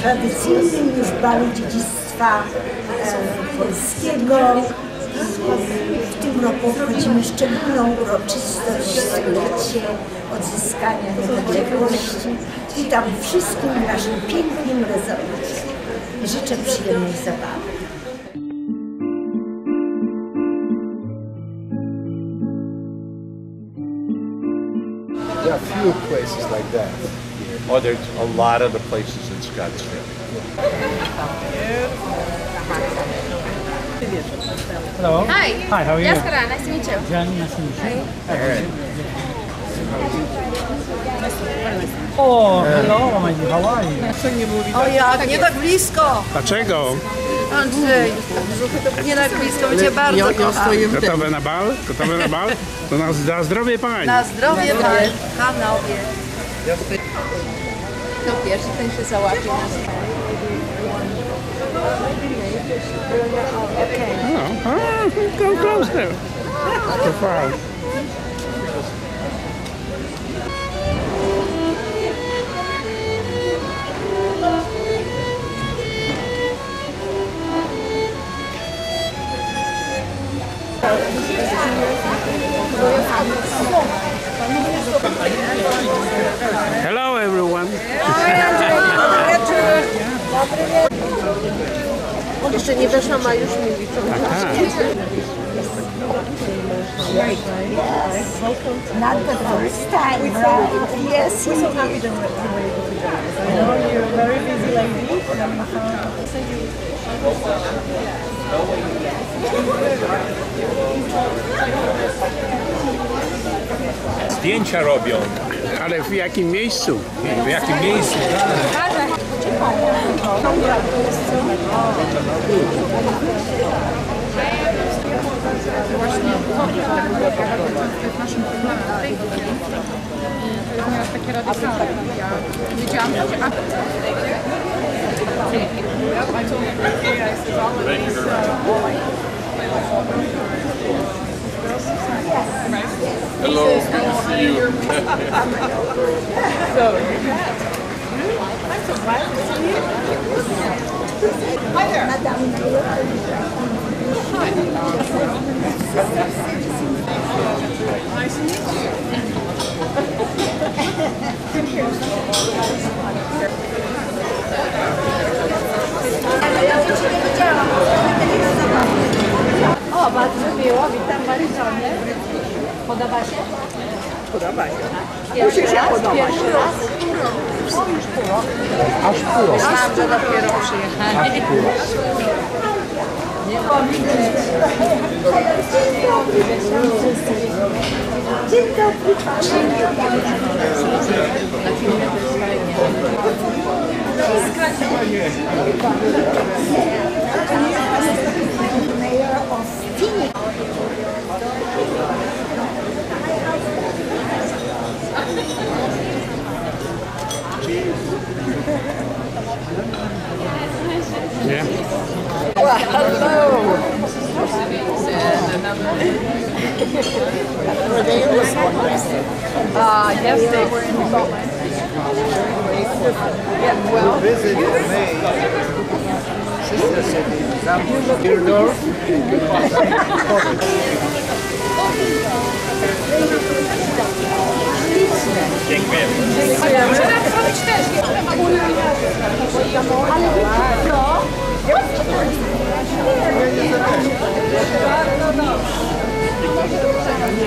tradycyjnym już balu dziedzictwa polskiego. W tym roku obchodzimy szczególną uroczystość, stulecie odzyskania niepodległości. Witam wszystkim w naszym pięknym rezorcie. Życzę przyjemnej zabawy. There are few places like that. Oh, there's a lot of the places in Scottsdale. Hello. Hi. Hi, how are you? Jessica, nice to meet you. Jen, nice to meet you. O, hello, how are you? O jak, nie tak blisko! Dlaczego? Andrzej, nie tak blisko, będzie bardzo kocham. Gotowe na bal? Gotowe na bal? To na zdrowie pani. Na zdrowie panowie. Kto pierwszy, ten się załapie na No, come closer. To far. Hello everyone. Jeszcze nie weszłam, a już mówi. Not the first time, right? Yes, So happy to were able to join us. I know you're a very busy lady. Zdjęcia robią. Ale w jakim miejscu? W jakim miejscu? Właśnie w naszym programie w tej chwili to jest nieraz takie radykalne. Ja wiedziałam, że Hello, good to see you. Hi there. Nice to meet O, bardzo miło, witam Maryżonie. Podoba się? Podoba się. Musi się podobać. Aż pół. Myślałam, że dopiero przyjechali. Dzień dobry panu. Mayor of Phoenix. Nie? Well, hello. Were they in this one? Yes, they were in the Salt Lake. Yeah, well, Visit May. Sister city. Theodore.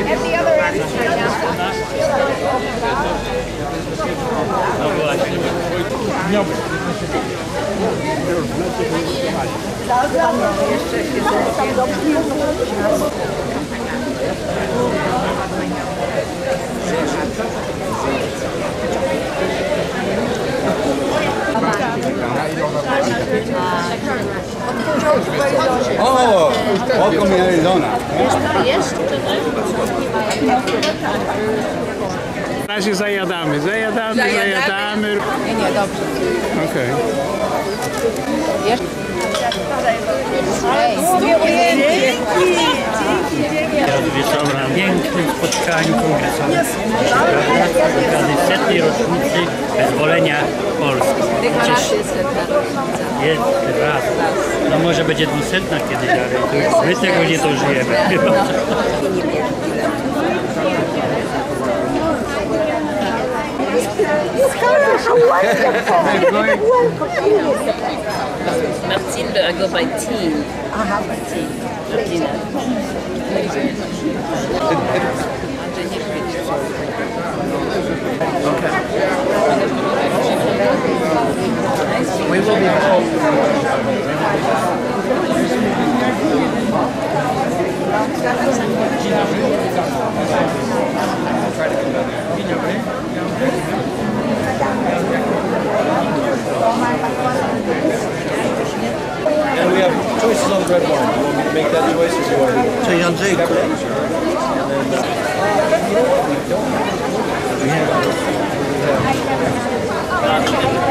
at the other end right now. Oh, welcome to Arizona. Na razie zajadamy. Nie, dobrze. Okej. Dobra, pięknym spotkaniu. spotkaniu kongresowym z okazji 100. rocznicy wyzwolenia Polski. Jest raz. No może będzie 200 kiedyś, ale my tego nie dożyjemy. Mathilde, I go by Teen. Aha, Teen. We will be home. And we have choices on red wine. You want me to make that choice or do you already? Cześć Andrzejku.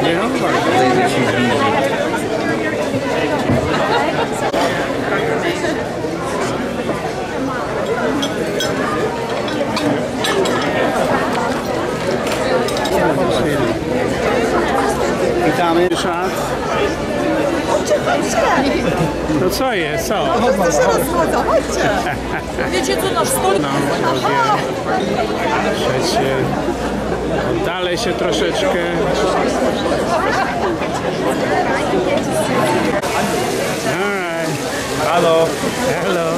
Nie no, Witamy. Ryszard. No co jest, co? Wszyscy się rozchodzą, chodźcie. Wiecie co, nasz stolik... No, trzecie. Oddalej się troszeczkę. Alright. Hello. Hello.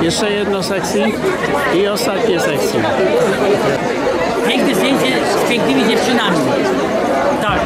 Jeszcze jedno sekcji i ostatnie sekcji. Piękne zdjęcie z pięknymi dziewczynami. Tak.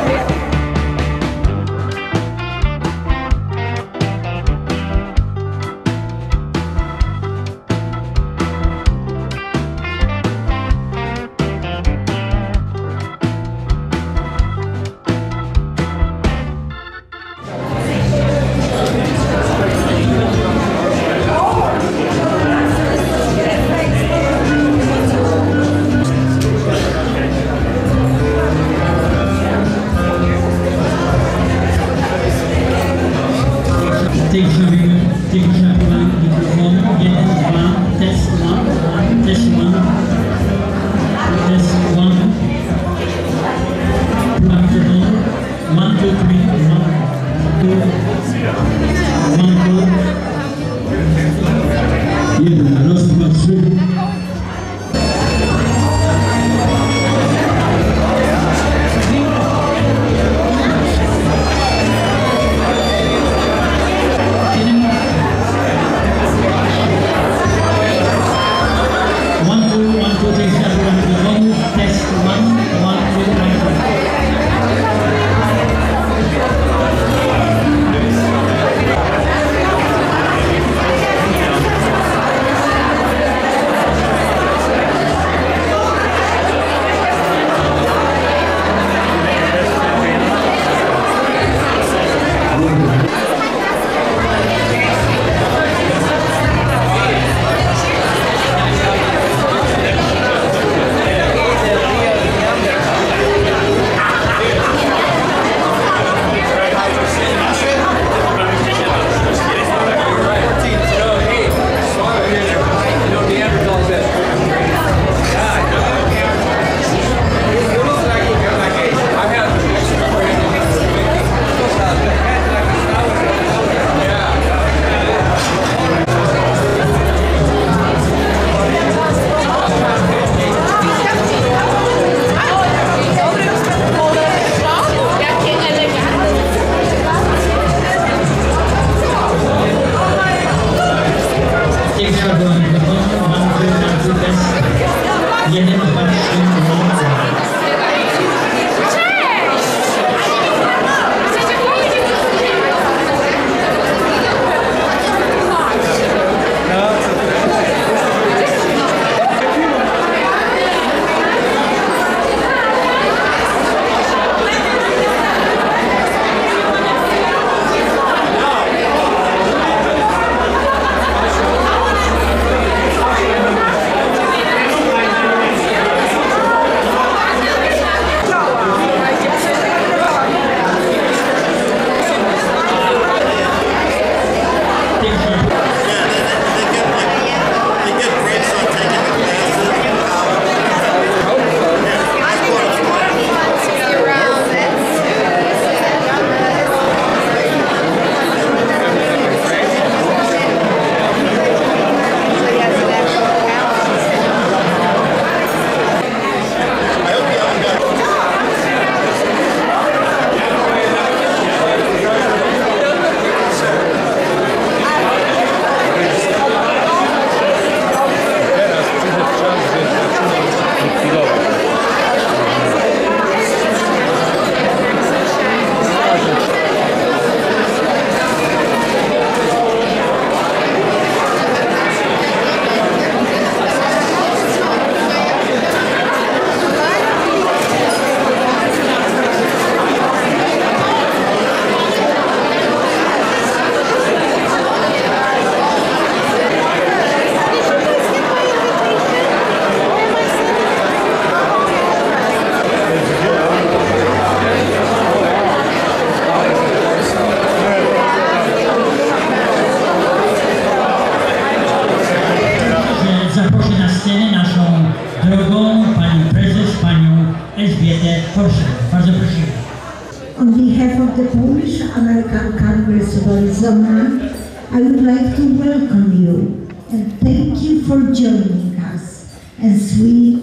of the Polish-American Congress of Arizona, I would like to welcome you and thank you for joining us as we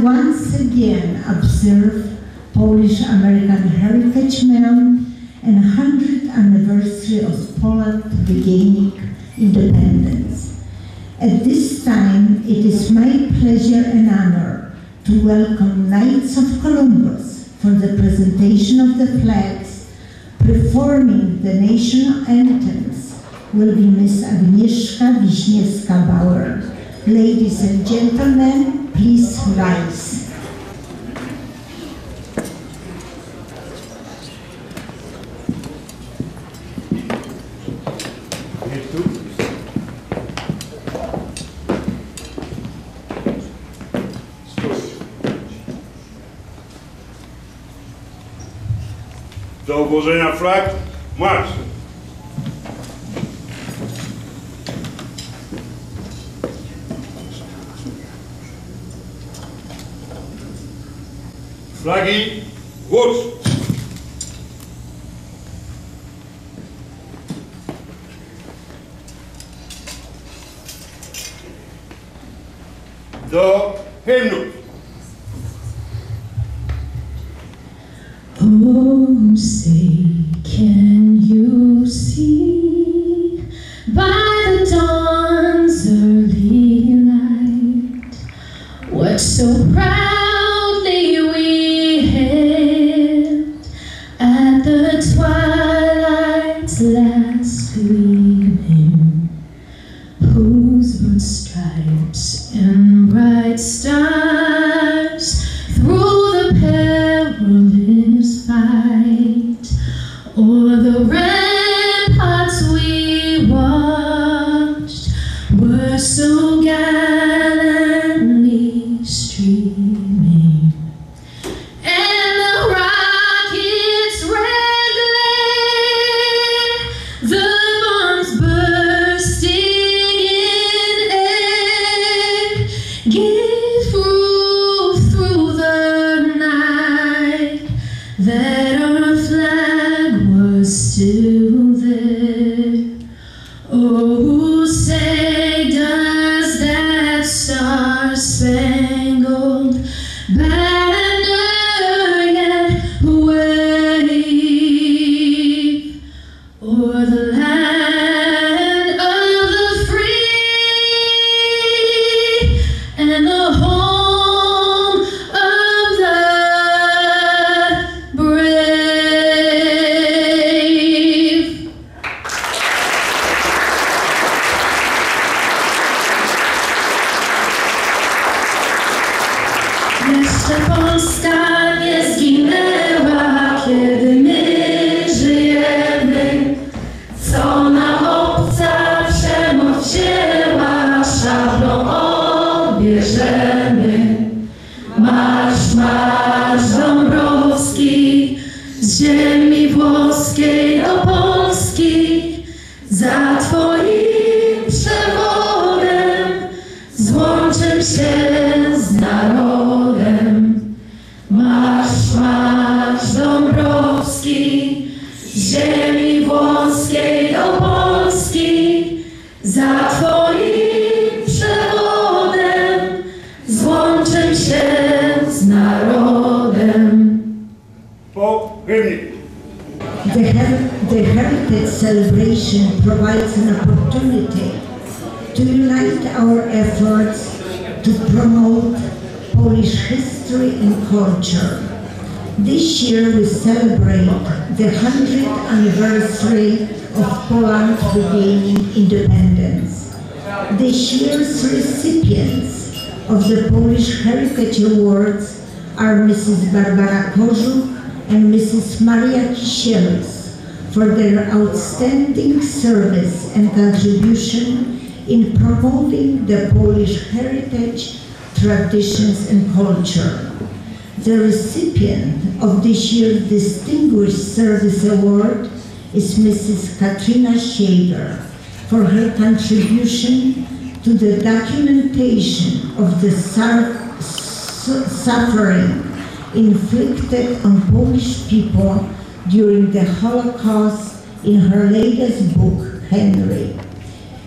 once again observe Polish-American Heritage Month and 100th anniversary of Poland regaining independence. At this time, it is my pleasure and honor to welcome Knights of Columbus for the presentation of the flags. Performing the national anthems will be Miss Agnieszka Wiśniewska-Bauer. Ladies and gentlemen, please rise. Do obłożenia flag, marsz! Flagi, wóz! Do hymnu! Oh, say, can you see by the dawn's early light what so proudly we hailed at the twilight's last gleaming, whose broad stripes and bright stars through the perilous fight o'er the ramparts we watched were so gallantly streaming, and the rocket's red glare, the bombs bursting in air, gave proof through the night that our flag was still there. Oh, say, does that star-spangled banner yet wave o'er the land of the free and the home of the brave? Jeszcze Polska nie zginęła, kiedy my żyjemy. Co nam obca przemoc wzięła, szablą odbierzemy. Marsz, marsz Dąbrowski, z ziemi włoskiej do Polski, za Twoim przewodem złączę się z narodem. Marsz, marsz Dąbrowski, z ziemi włoskiej do Polski, za Twoim przewodem złączę się z narodem. Po hymnie! The Heritage Celebration provides an opportunity to unite our efforts to promote Polish history and culture. This year we celebrate the 100th anniversary of Poland regaining independence. This year's recipients of the Polish Heritage Awards are Mrs. Barbara Kożuk and Mrs. Maria Kisielus for their outstanding service and contribution in promoting the Polish heritage, traditions and culture. The recipient of this year's Distinguished Service Award is Mrs. Katrina Shaver for her contribution to the documentation of the suffering inflicted on Polish people during the Holocaust in her latest book, Henry.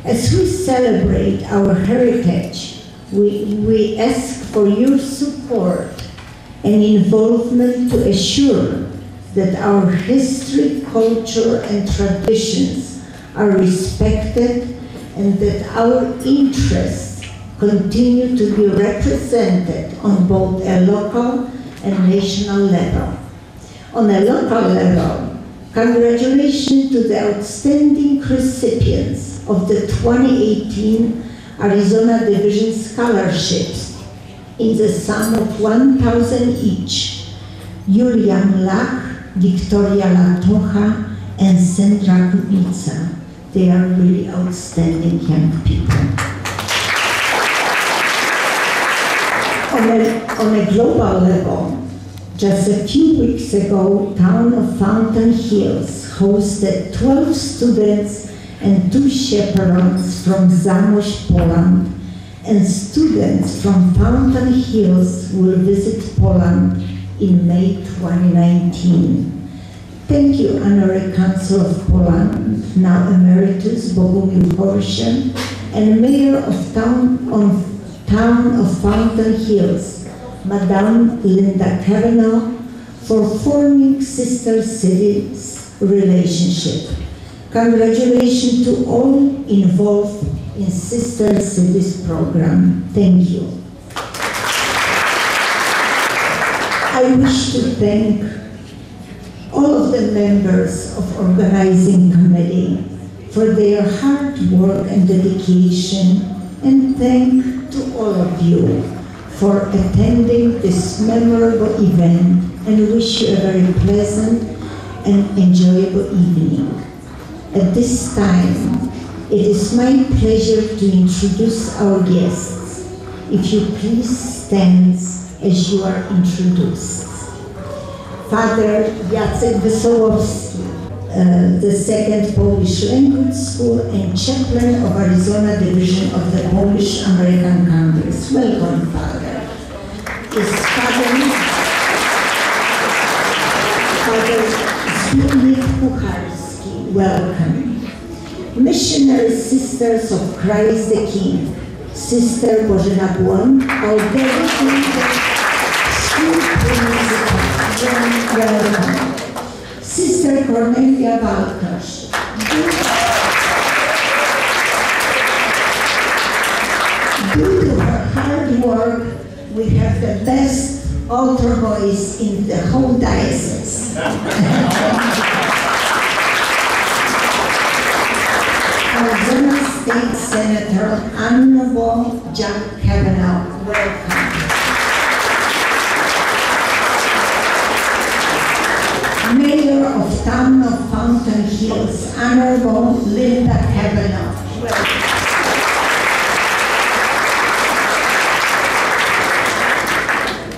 As we celebrate our heritage, we ask for your support and involvement to assure that our history, culture, and traditions are respected and that our interests continue to be represented on both a local and national level. On a local level, congratulations to the outstanding recipients of the 2018 Arizona Division scholarships in the sum of 1,000 each. Julian Lach, Victoria Latocha, and Sandra Kubica. They are really outstanding young people. On a global level, just a few weeks ago, town of Fountain Hills hosted 12 students and 2 chaperones from Zamość, Poland, and students from Fountain Hills will visit Poland in May 2019. Thank you, Honorary Council of Poland, now Emeritus Bogumił Horsian, and Mayor of Town of Fountain Hills, Madame Linda Kavanaugh, for forming Sister Cities relationship. Congratulations to all involved in Sister Cities program. Thank you. I wish to thank all of the members of organizing committee for their hard work and dedication, and thank to all of you for attending this memorable event, and wish you a very pleasant and enjoyable evening. At this time, it is my pleasure to introduce our guests. If you please stand as you are introduced. Father Jacek Wesołowski, the Second Polish Language School and Chaplain of Arizona Division of the Polish American Congress. Welcome, Father. His Father Zbigniew Pucharski, welcome. Missionary Sisters of Christ the King, Sister Bożena Błąd, already school principal, welcome. Sister Cornelia Walkarz. Due to her hard work, we have the best altar boys in the whole diocese. Arizona State Senator Honorable John Kavanaugh, welcome. Mayor of Town of Fountain Hills, Honorable Linda Kavanaugh, welcome.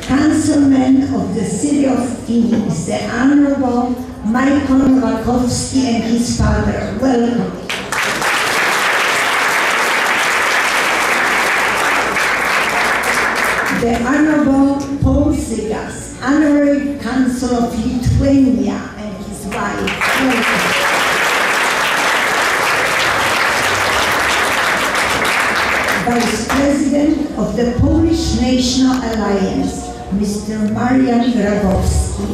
Councilman of the City of Phoenix, the Honorable Michael Nowakowski and his father, welcome. The Honorable Paul Sigas, Honorary Council of Lithuania and his wife, welcome. Vice President of the Polish National Alliance, Mr. Marian Grabowski.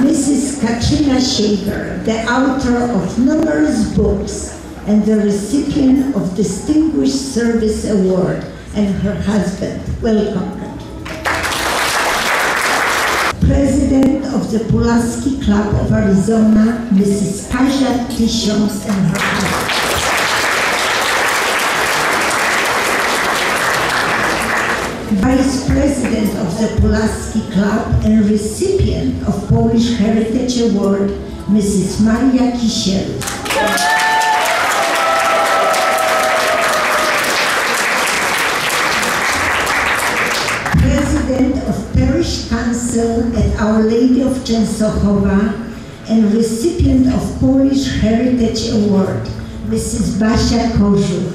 Mrs. Katrina Shaver, the author of numerous books and the recipient of Distinguished Service Award, and her husband, welcome. President of the Pulaski Club of Arizona, Mrs. Kasia Tysiąc and her husband. Vice President of the Pulaski Club and recipient of Polish Heritage Award, Mrs. Maria Kisiel. President of Parish Council at Our Lady of Częstochowa and recipient of Polish Heritage Award, Mrs. Basia Kożuch.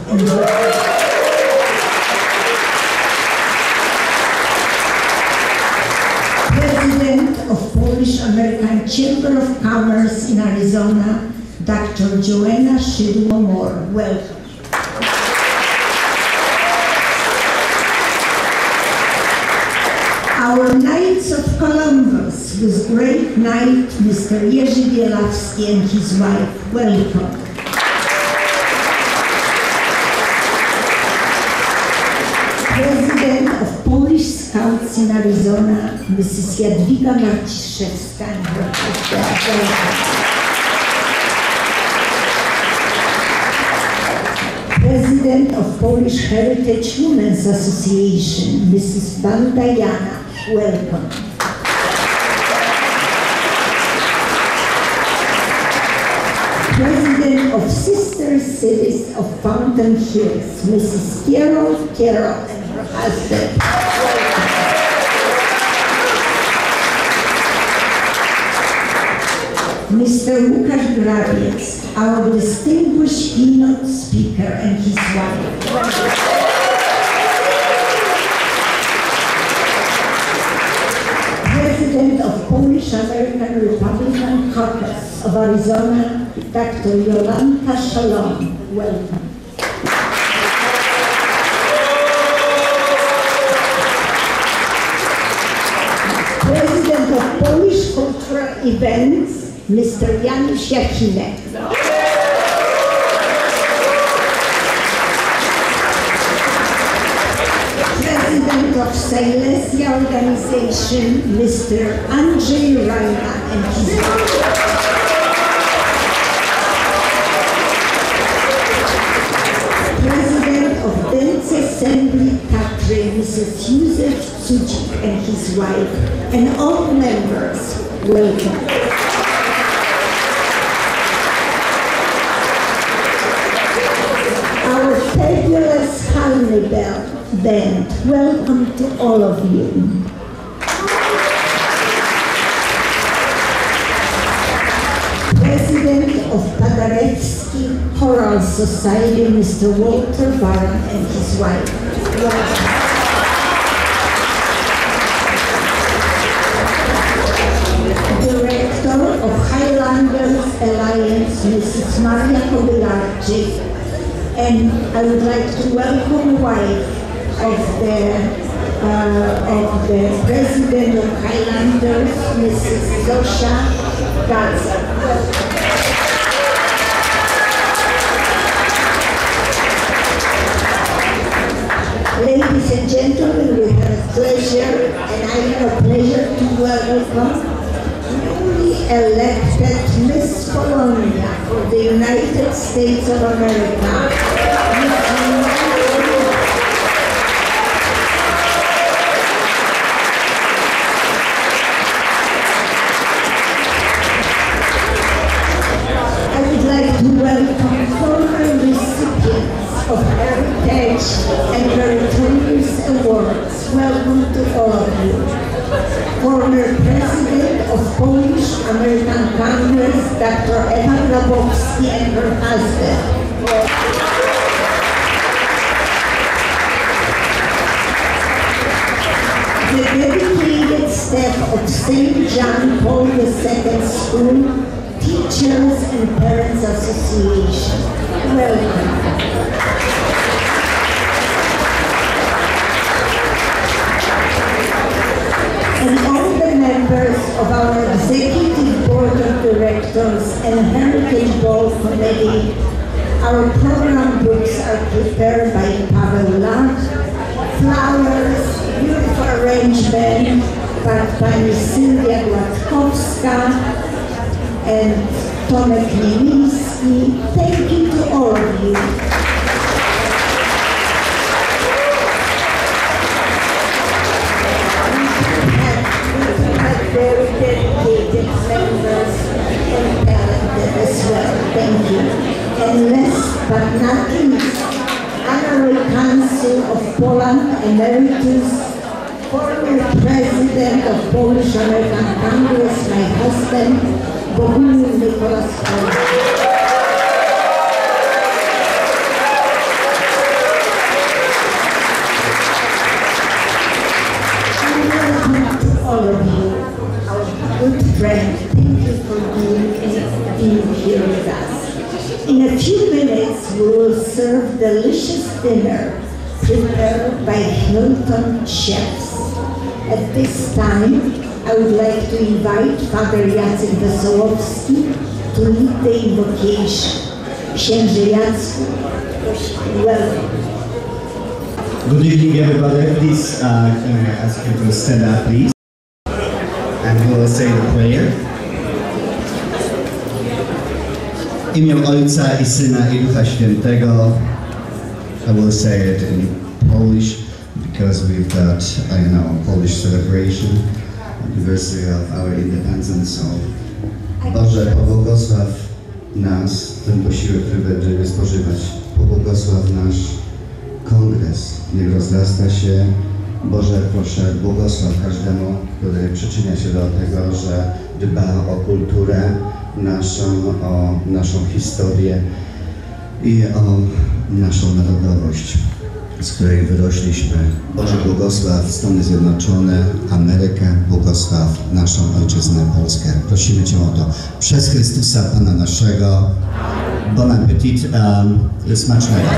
Chamber of Commerce in Arizona, Dr. Joanna Szydło-Moore. Welcome. Our Knights of Columbus, with great knight, Mr. Jerzy Bielawski and his wife. Welcome. President of Polish Scouts in Arizona, Mrs. Jadwiga Marciszewska and her husband. President of Polish Heritage Women's Association, Mrs. Banda Jana. Welcome. President of Sister Cities of Fountain Hills, Mrs. Carol and her husband. Mr. Łukasz Grabiec, our distinguished keynote speaker and his wife. President of Polish American Republican Caucus of Arizona, Dr. Jolanta Shalom. Welcome. President of Polish Cultural Events, Mr. Janusz Jakinek. President of Silesia Organization, Mr. Andrzej Rajna and his wife. President of Dance Assembly Tatry, Mrs. Józef Cudzik and his wife, and all members, welcome. Our fabulous Hallney Band, welcome to all of you. President of Paderewski Choral Society, Mr. Walter Baran and his wife. Welcome. Director of Highlanders Alliance, Mrs. Maria Kobylarczyk, and I would like to welcome wife of the President of Highlanders, Mrs. Zosia Gaza. Ladies and gentlemen, we have a pleasure, and I have a pleasure to welcome newly elected Miss Polonia for the United States of America. I would like to welcome former recipients of Heritage and Meritorious Awards. Welcome to all of you. Former President of Polish American Congress, Dr. Ewa Grabowski and her husband. The dedicated staff of St. John Paul II School, Teachers and Parents Association. Welcome. And all the members of our Executive Board of Directors and Heritage Ball Committee. Our program books are prepared by Paweł Lach. Flowers, beautiful arrangement by Pani Sylwia Gładkowska and Tomek Niemiński. Thank you to all of you. Very dedicated members and talented as well. Thank you. And last but not least, Honorary Council of Poland Emeritus, former President of Polish American Congress, my husband, Bogumił Nicholas Polski. All of you, our good friend. Thank you here with us. In a few minutes, we will serve delicious dinner prepared by Hilton chefs. At this time, I would like to invite Father Jacek Wesołowski to lead the invocation. Księże Jacku, welcome. Good evening, everybody. Please, can I ask you to stand up, please? And we will say the prayer. W imię Ojca i Syna i Ducha Świętego. I will say it in Polish because we've got, I know, Polish celebration, anniversary of our independence. So, Boże, pobłogosław nas, ten posiłek, który będziemy spożywać. Pobłogosław nasz kongres, niech rozrasta się. Boże, proszę, błogosław każdemu, który przyczynia się do tego, że dba o kulturę naszą, o naszą historię i o naszą narodowość, z której wyrośliśmy. Boże, błogosław Stany Zjednoczone, Amerykę, błogosław naszą ojczyznę Polskę. Prosimy Cię o to. Przez Chrystusa Pana naszego. Bon appetit, smacznego.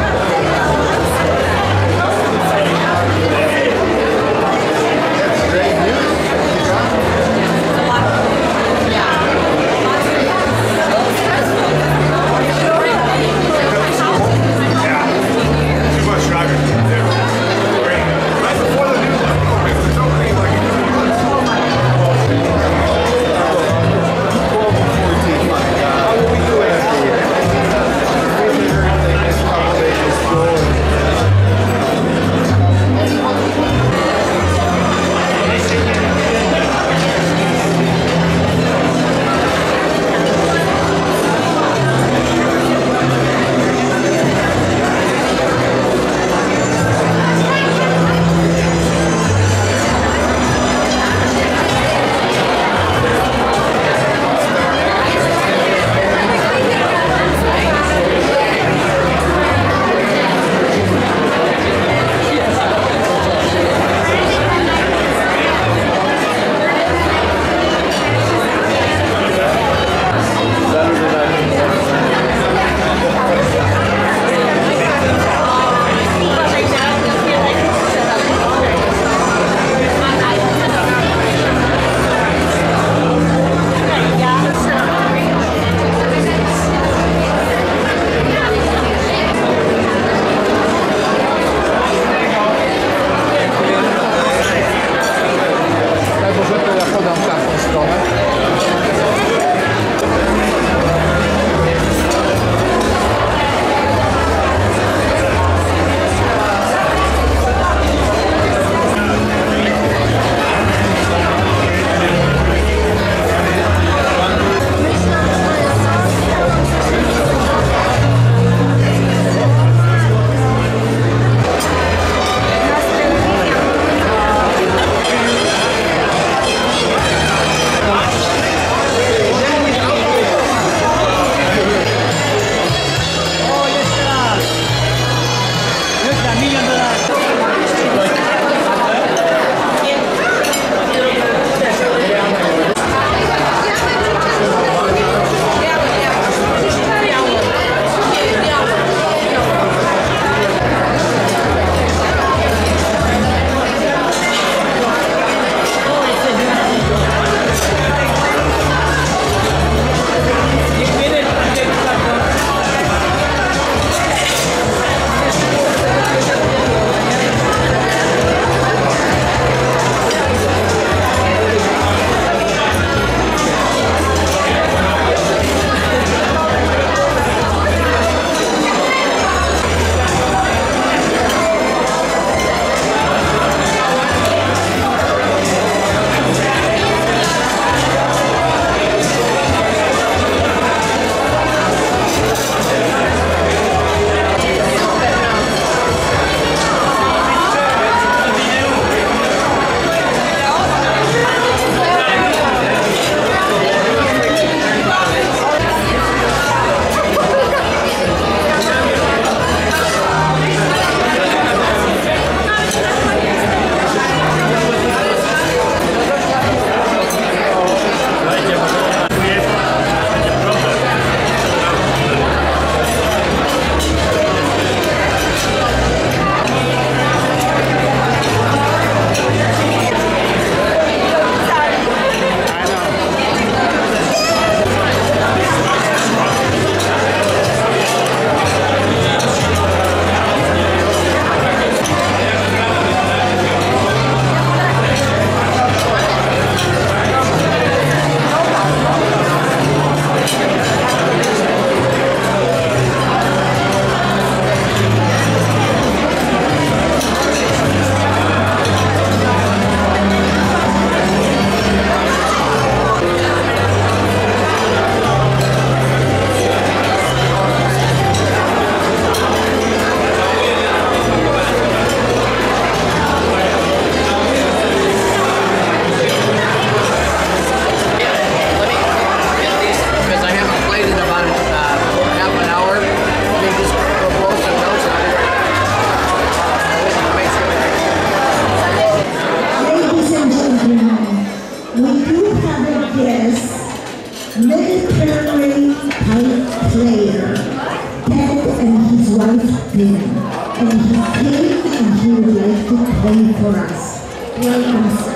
Welcome, sir.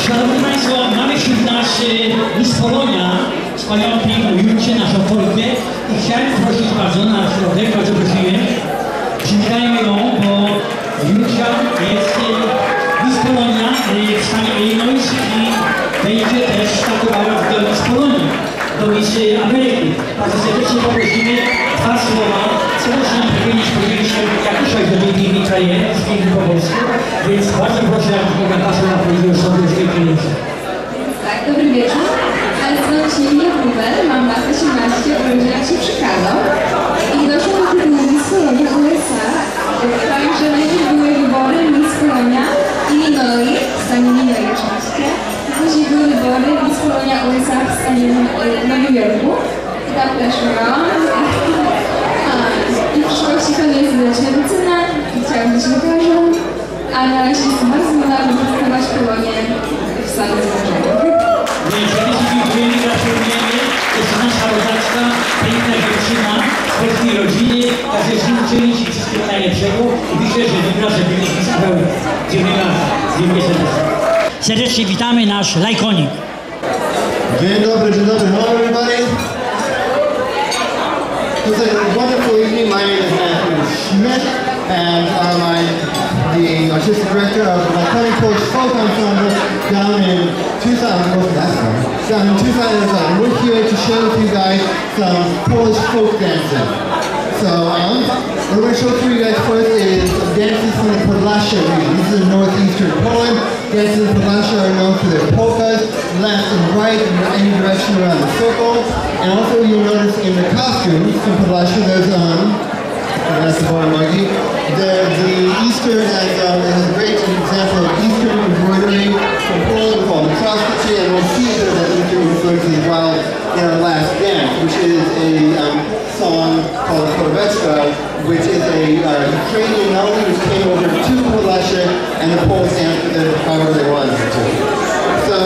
Szanowni Państwo, mamy wśród nas Miss Polonia, wspaniałą piękną Julcię, naszą Polkę i chciałem prosić bardzo na środek, bardzo prosiłem, przywitajmy ją, bo Julcia jest Miss Polonia w stanie Illinois i będzie też startowała do Miss Polonii, do Miss Ameryki. Bardzo serdecznie poprosimy dwa słowa, co można nam powiedzieć, podzielić się jak usiąść do tej pięknej kariery, z pięknym po polsku, więc bardzo proszę, jak mogę pasję na powiedzieć o sobie z wielkim językiem. Tak, dobry wieczór. Nazywam się Emilia Hubel, mam lat 18, urodziłam się w Chicago i doszłam do tytułu Miss Polonia USA. Także najpierw były wybory Miss Polonia Illinois, w stanie Illinois oczywiście. Później były wybory Miss Polonia USA w stanie Nowym Jorku. I tam też byłam. I w przyszłości planuję zdać medycynę, chciałam być lekarzem, a na razie jestem bardzo znana, żeby pracować w Polonię w Stanach Zjednoczonych. Serdecznie dziękujemy, gratulujemy. To jest nasza rodaczka, piękna dziewczyna z polskiej rodziny. Także życzymy Ci wszystkiego najlepszego i myślę, że wygra, że będziesz mi zabrał. Dziękuję bardzo. Dziękuję serdecznie. Serdecznie witamy nasz lajkonik. Dzień dobry, hello everybody. It's a wonderful evening. My name is Matthew Schmidt, and I'm the artistic director of the Iconic Polish Folk Ensemble down in Tucson, Arizona. We're here to share with you guys some Polish folk dancing. So, what we're going to show to you guys first is dances from the Podlasia region. This is northeastern Poland. Dances in Podlasia are known for their polkas, left and right in any direction around the circle. And also you'll notice in the costumes in Podlasia there's, that's the bar Margie. The Eastern is a great example of Eastern embroidery little teaser that Luther referred to as well in our last dance, which is a song called Korobetska, which is a Ukrainian melody which came over to Polesha, and the Poles danced with it however they wanted to. So,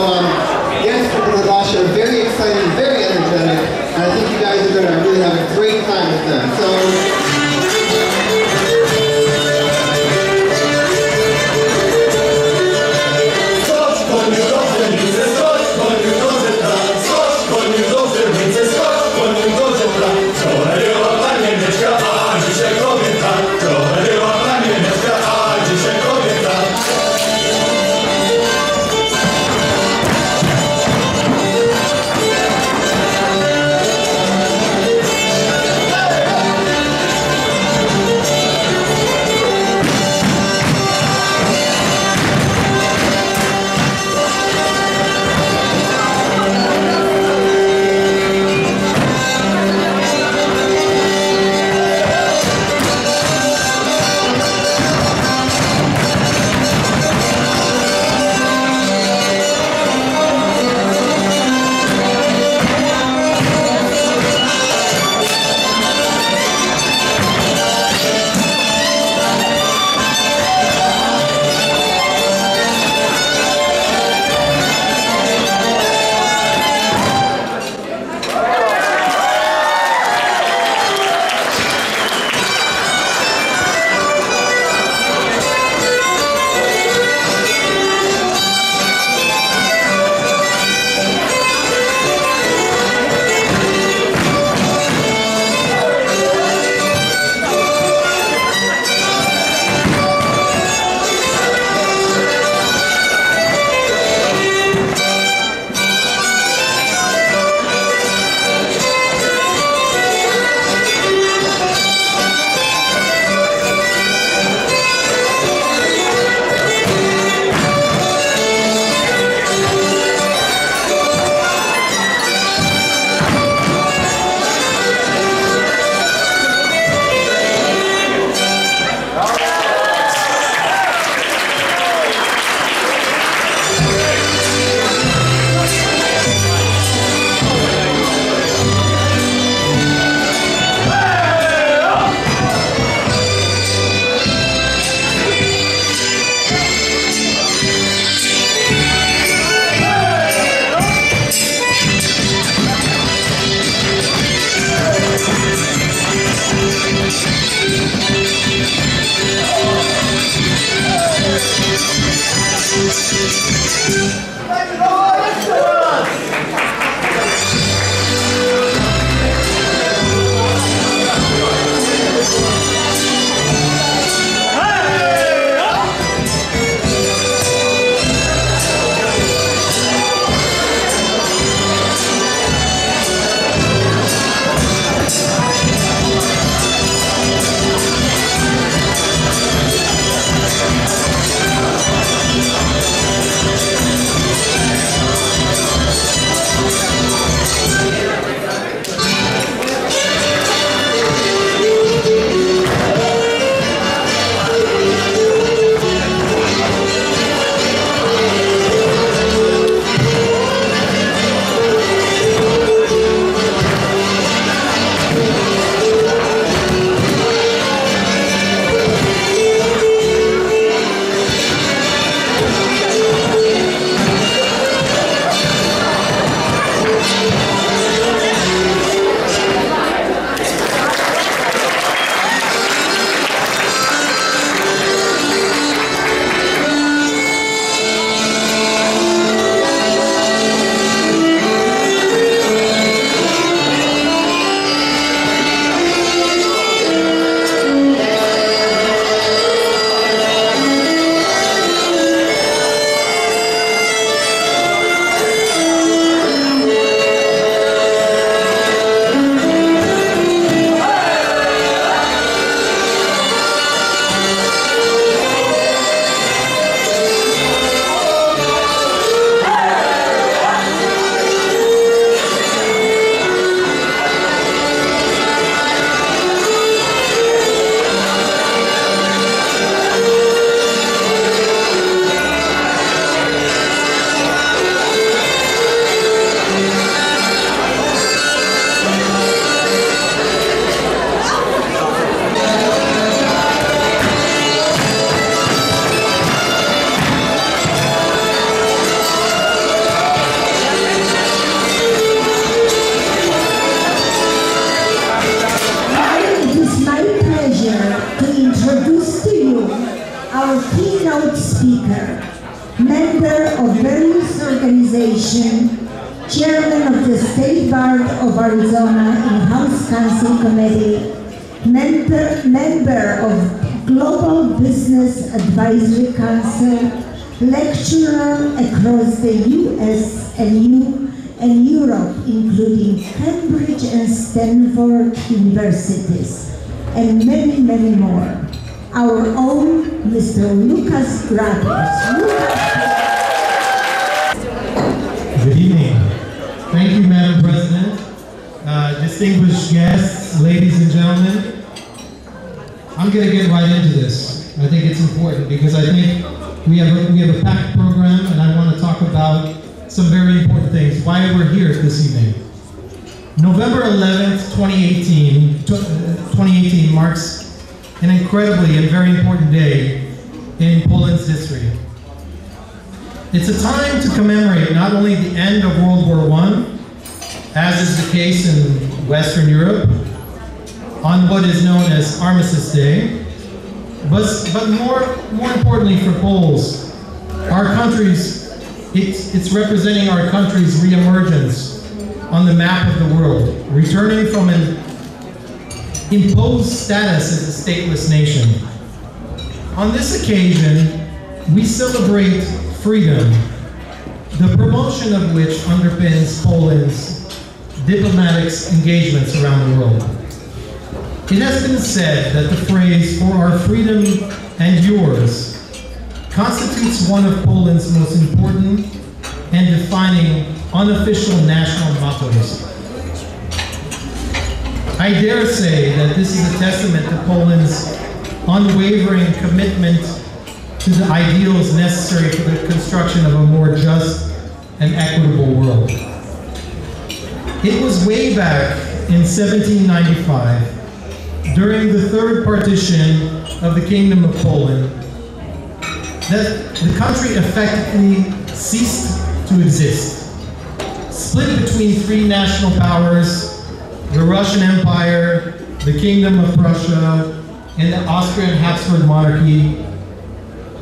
yes, Polesha, very exciting, very energetic, and I think you guys are going to really have a great time with them. So. of various organizations, chairman of the State Bar of Arizona in House Council Committee, member of Global Business Advisory Council, lecturer across the US and Europe, including Cambridge and Stanford universities, and many, many more. Our own Mr. Lucas Grabos. Good evening. Thank you, Madam President. Distinguished guests, ladies and gentlemen. I'm going to get right into this. I think it's important because I think we have a packed program, and I want to talk about some very important things, why we're here this evening. November 11th, 2018 marks an incredibly and very important day in Poland's history. It's a time to commemorate not only the end of World War I, as is the case in Western Europe, on what is known as Armistice Day, but more importantly for Poles, our country's, it's representing our country's reemergence on the map of the world, returning from an imposed status as a stateless nation. On this occasion, we celebrate freedom, the promotion of which underpins Poland's diplomatic engagements around the world. It has been said that the phrase, "for our freedom and yours," constitutes one of Poland's most important and defining unofficial national mottos. I dare say that this is a testament to Poland's unwavering commitment to the ideals necessary for the construction of a more just and equitable world. It was way back in 1795, during the third partition of the Kingdom of Poland, that the country effectively ceased to exist. Split between three national powers, the Russian Empire, the Kingdom of Prussia, and the Austrian Habsburg monarchy,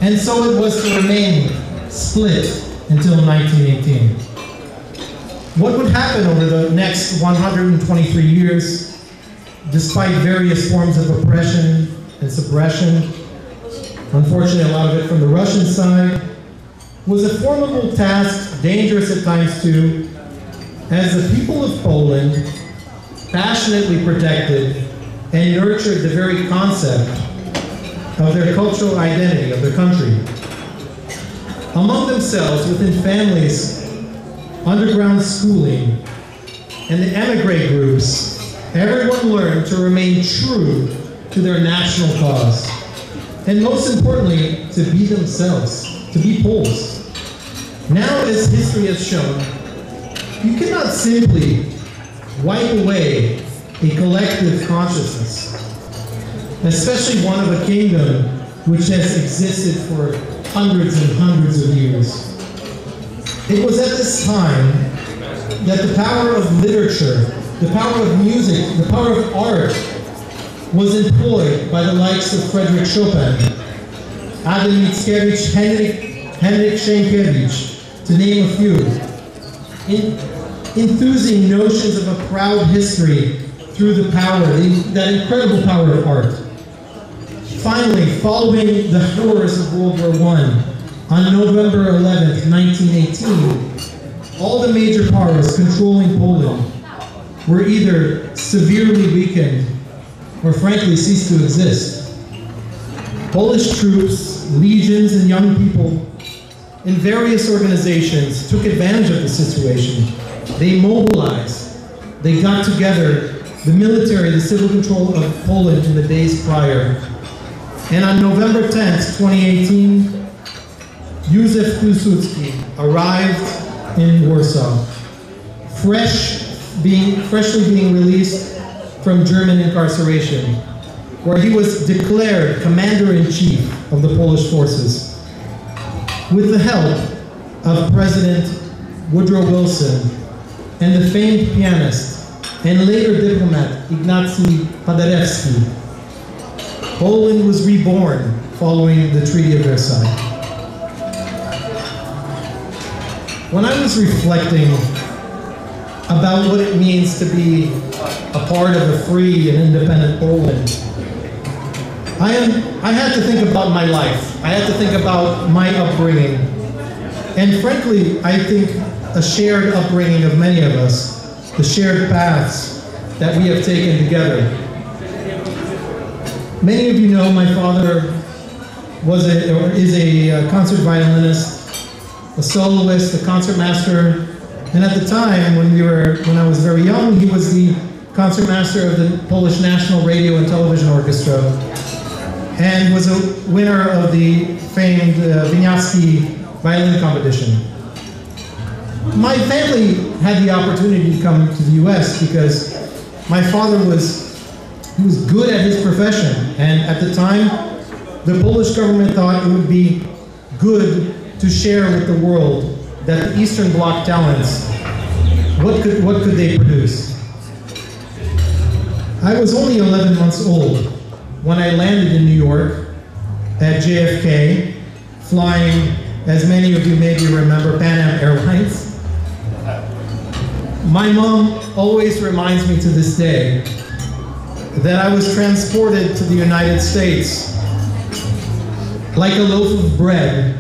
and so it was to remain split until 1918. What would happen over the next 123 years, despite various forms of oppression and suppression, unfortunately a lot of it from the Russian side, was a formidable task, dangerous at times too, as the people of Poland passionately protected and nurtured the very concept of their cultural identity, of their country. Among themselves, within families, underground schooling, and the emigre groups, everyone learned to remain true to their national cause. And most importantly, to be themselves, to be Poles. Now, as history has shown, you cannot simply wipe away a collective consciousness, especially one of a kingdom which has existed for hundreds and hundreds of years. It was at this time that the power of literature, the power of music, the power of art was employed by the likes of Frederick Chopin, Adam Mickiewicz, Henryk Sienkiewicz, to name a few, enthusing notions of a proud history through the power, that incredible power of art. Finally, following the horrors of World War I, on November 11th, 1918, all the major powers controlling Poland were either severely weakened or frankly ceased to exist. Polish troops, legions, and young people in various organizations took advantage of the situation. They mobilized, they got together the military, the civil control of Poland in the days prior. And on November 10th, 2018, Józef Piłsudski arrived in Warsaw, freshly being released from German incarceration, where he was declared Commander-in-Chief of the Polish forces. With the help of President Woodrow Wilson and the famed pianist and later diplomat Ignacy Paderewski, Poland was reborn following the Treaty of Versailles. when I was reflecting about what it means to be a part of a free and independent Poland, I had to think about my life. I had to think about my upbringing. And frankly, I think a shared upbringing of many of us, the shared paths that we have taken together. Many of you know my father is a concert violinist, a soloist, a concertmaster, and at the time when I was very young, he was the concertmaster of the Polish National Radio and Television Orchestra, and was a winner of the famed Wieniawski violin competition. My family had the opportunity to come to the US because my father was good at his profession, and at the time, the Polish government thought it would be good to share with the world that the Eastern Bloc talents, what could they produce? I was only 11 months old when I landed in New York at JFK, flying, as many of you maybe remember, Pan Am Airlines. My mom always reminds me to this day that I was transported to the United States like a loaf of bread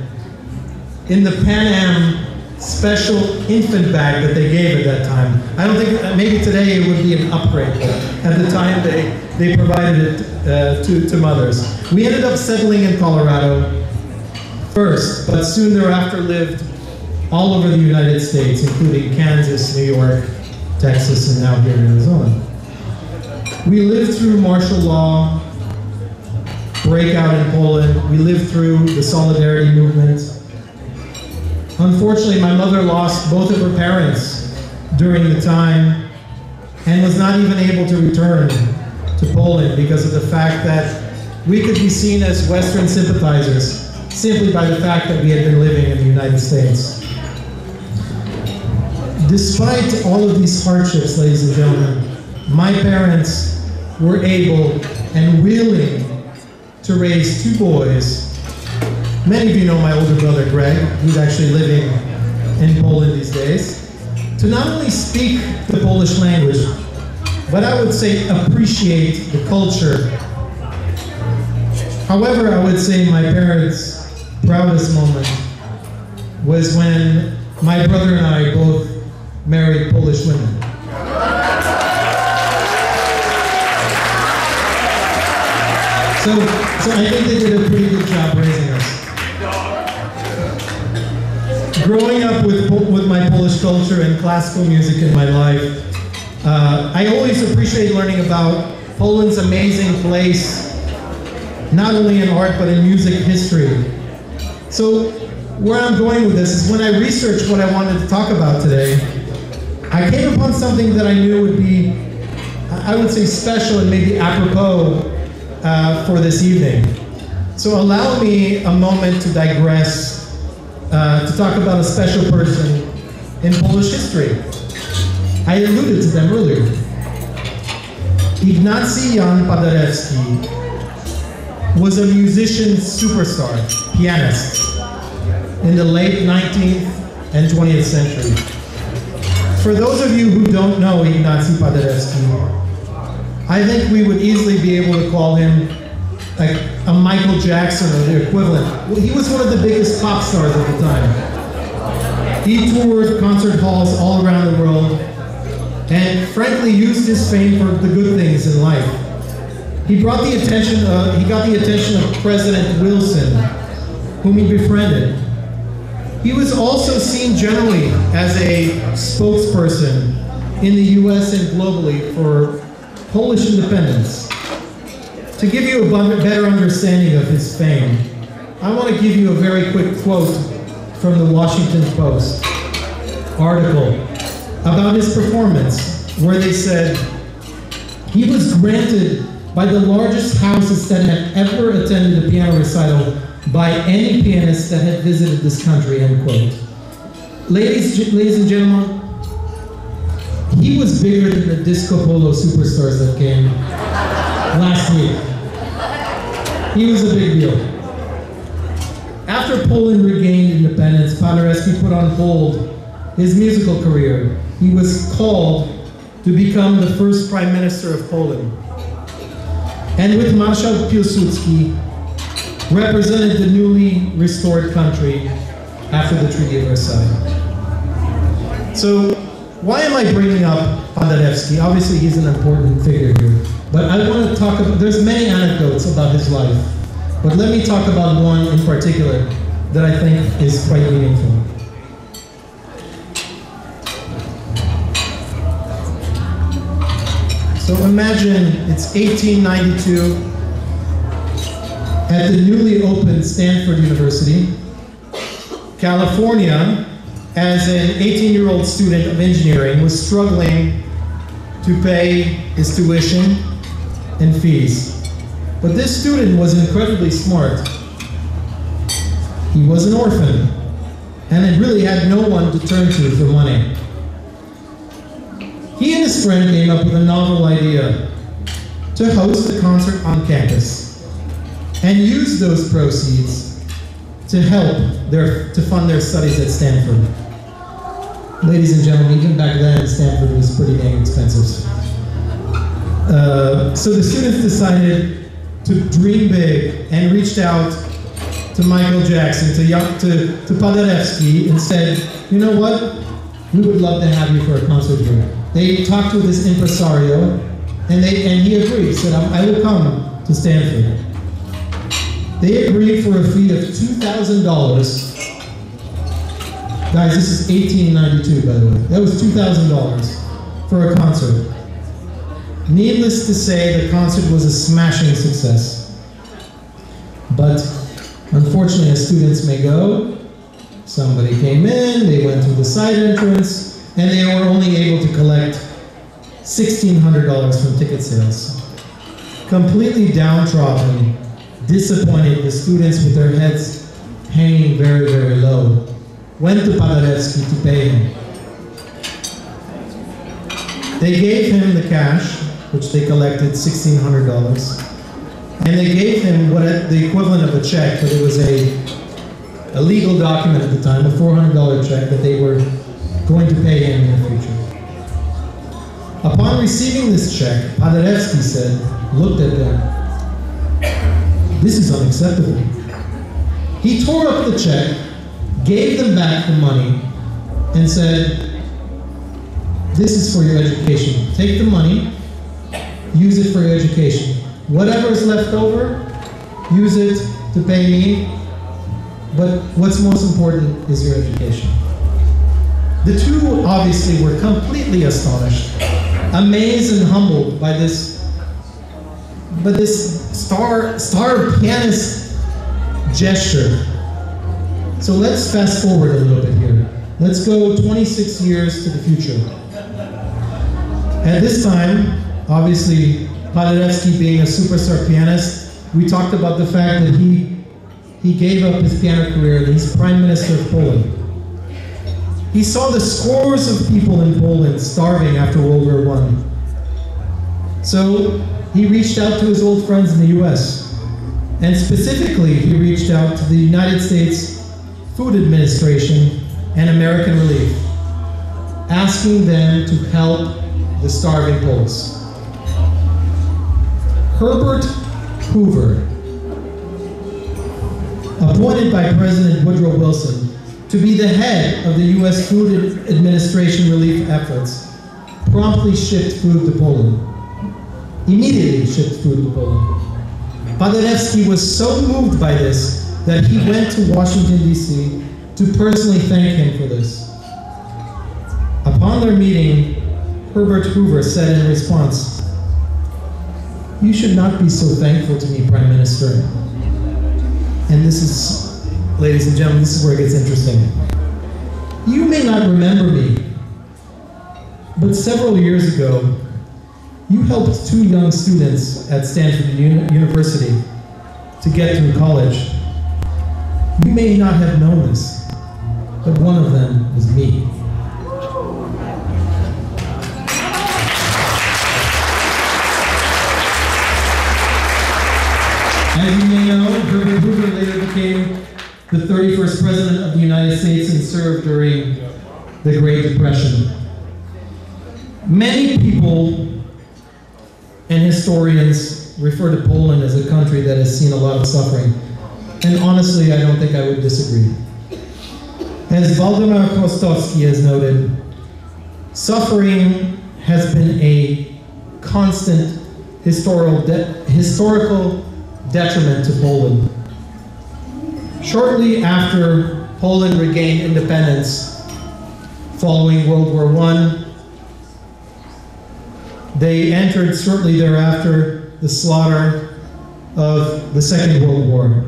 in the Pan Am special infant bag that they gave at that time. I don't think, maybe today it would be an upgrade, but at the time they provided it to mothers. We ended up settling in Colorado first, but soon thereafter lived all over the United States, including Kansas, New York, Texas, and now here in Arizona. We lived through martial law, breakout in Poland. We lived through the Solidarity movement. Unfortunately, my mother lost both of her parents during the time and was not even able to return to Poland because of the fact that we could be seen as Western sympathizers simply by the fact that we had been living in the United States. Despite all of these hardships, ladies and gentlemen, my parents were able and willing to raise two boys. Many of you know my older brother, Greg, who's actually living in Poland these days, to not only speak the Polish language, but I would say appreciate the culture. However, I would say my parents' proudest moment was when my brother and I both married Polish women. So I think they did a pretty good job raising us. Growing up with my Polish culture and classical music in my life, I always appreciate learning about Poland's amazing place, not only in art, but in music history. So where I'm going with this is when I researched what I wanted to talk about today, I came upon something that I knew would be, I would say, special and maybe apropos for this evening. So allow me a moment to digress, to talk about a special person in Polish history. I alluded to them earlier. Ignacy Jan Paderewski was a musician superstar, pianist, in the late 19th and 20th century. For those of you who don't know Ignacy Paderewski, I think we would easily be able to call him like a Michael Jackson or the equivalent. Well, he was one of the biggest pop stars at the time. He toured concert halls all around the world and frankly used his fame for the good things in life. He got the attention of President Wilson, whom he befriended. He was also seen generally as a spokesperson in the US and globally for Polish independence. To give you a better understanding of his fame, I want to give you a very quick quote from the Washington Post article about his performance, where they said, he was granted by the largest houses that had ever attended a piano recital by any pianist that had visited this country, end quote. Ladies and gentlemen, he was bigger than the disco polo superstars that came last week. He was a big deal. After Poland regained independence, Paderewski put on hold his musical career, he was called to become the first Prime Minister of Poland. And with Marshal Piłsudski, represented the newly restored country after the Treaty of Versailles. So, why am I bringing up Paderewski? Obviously, he's an important figure here. But I want to talk about, there's many anecdotes about his life. But let me talk about one in particular that I think is quite meaningful. So imagine it's 1892 at the newly opened Stanford University. California, as an 18-year-old student of engineering, was struggling to pay his tuition and fees. But this student was incredibly smart. He was an orphan, and it really had no one to turn to for money. He and his friend came up with a novel idea to host a concert on campus and use those proceeds to fund their studies at Stanford. Ladies and gentlemen, even back then, Stanford was pretty dang expensive. So the students decided to dream big and reached out to Michael Jackson, to Paderewski, and said, you know what? We would love to have you for a concert here. They talked with this impresario, and he agreed, said, I will come to Stanford. They agreed for a fee of $2,000. Guys, this is 1892, by the way. That was $2,000 for a concert. Needless to say, the concert was a smashing success. But unfortunately, as students may go, somebody came in, they went through the side entrance, and they were only able to collect $1,600 from ticket sales. Completely downtrodden, disappointed, the students with their heads hanging very, very low went to Paderewski to pay him. They gave him the cash, which they collected, $1,600, and they gave him the equivalent of a check, but it was a legal document at the time, a $400 check that they were going to pay him in the future. Upon receiving this check, Paderewski looked at them, this is unacceptable. He tore up the check, gave them back the money, and said, this is for your education. Take the money, use it for your education. Whatever is left over, use it to pay me, but what's most important is your education. The two obviously were completely astonished, amazed and humbled by this star pianist gesture. So let's fast forward a little bit here. Let's go 26 years to the future. At this time, obviously, Paderewski being a superstar pianist, we talked about the fact that he gave up his piano career and he's Prime Minister of Poland. He saw the scores of people in Poland starving after World War I. So he reached out to his old friends in the US. And specifically, he reached out to the United States Food Administration and American Relief, asking them to help the starving Poles. Herbert Hoover, appointed by President Woodrow Wilson to be the head of the US Food Administration relief efforts, promptly shipped food to Poland. Immediately shipped food to Poland. Paderewski was so moved by this that he went to Washington, D.C. to personally thank him for this. Upon their meeting, Herbert Hoover said in response, "You should not be so thankful to me, Prime Minister." And this is, ladies and gentlemen, this is where it gets interesting. You may not remember me, but several years ago, you helped 2 young students at Stanford University to get through college. You may not have known this, but one of them was me. As you may know, Herbert Hoover later became the 31st President of the United States and served during the Great Depression. Many people and historians refer to Poland as a country that has seen a lot of suffering. And honestly, I don't think I would disagree. As Waldemar Kostowski has noted, suffering has been a constant historical detriment to Poland. Shortly after Poland regained independence following World War I, they entered shortly thereafter the slaughter of the Second World War.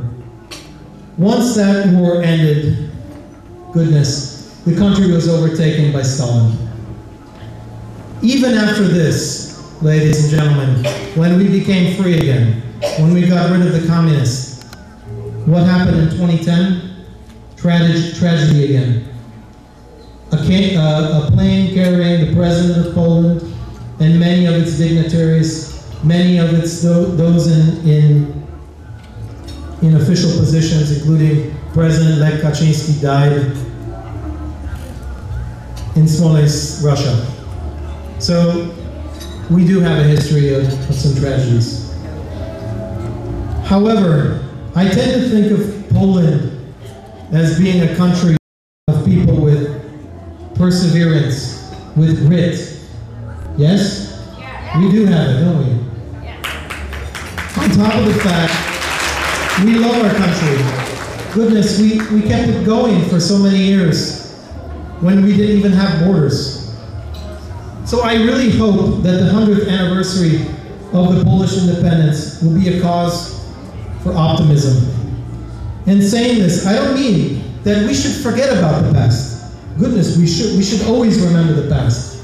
Once that war ended, goodness, the country was overtaken by Stalin. Even after this, ladies and gentlemen, when we became free again, when we got rid of the communists, what happened in 2010? Tragedy again. A plane carrying the President of Poland and many of its dignitaries, many of those in official positions, including President Lech Kaczynski, died in Smolensk, Russia. So we do have a history of some tragedies. However, I tend to think of Poland as being a country of people with perseverance, with grit. Yes? We do have it, don't we? On top of the fact, we love our country. Goodness, we kept it going for so many years when we didn't even have borders. So I really hope that the 100th anniversary of the Polish independence will be a cause for optimism. In saying this, I don't mean that we should forget about the past. Goodness, we should always remember the past.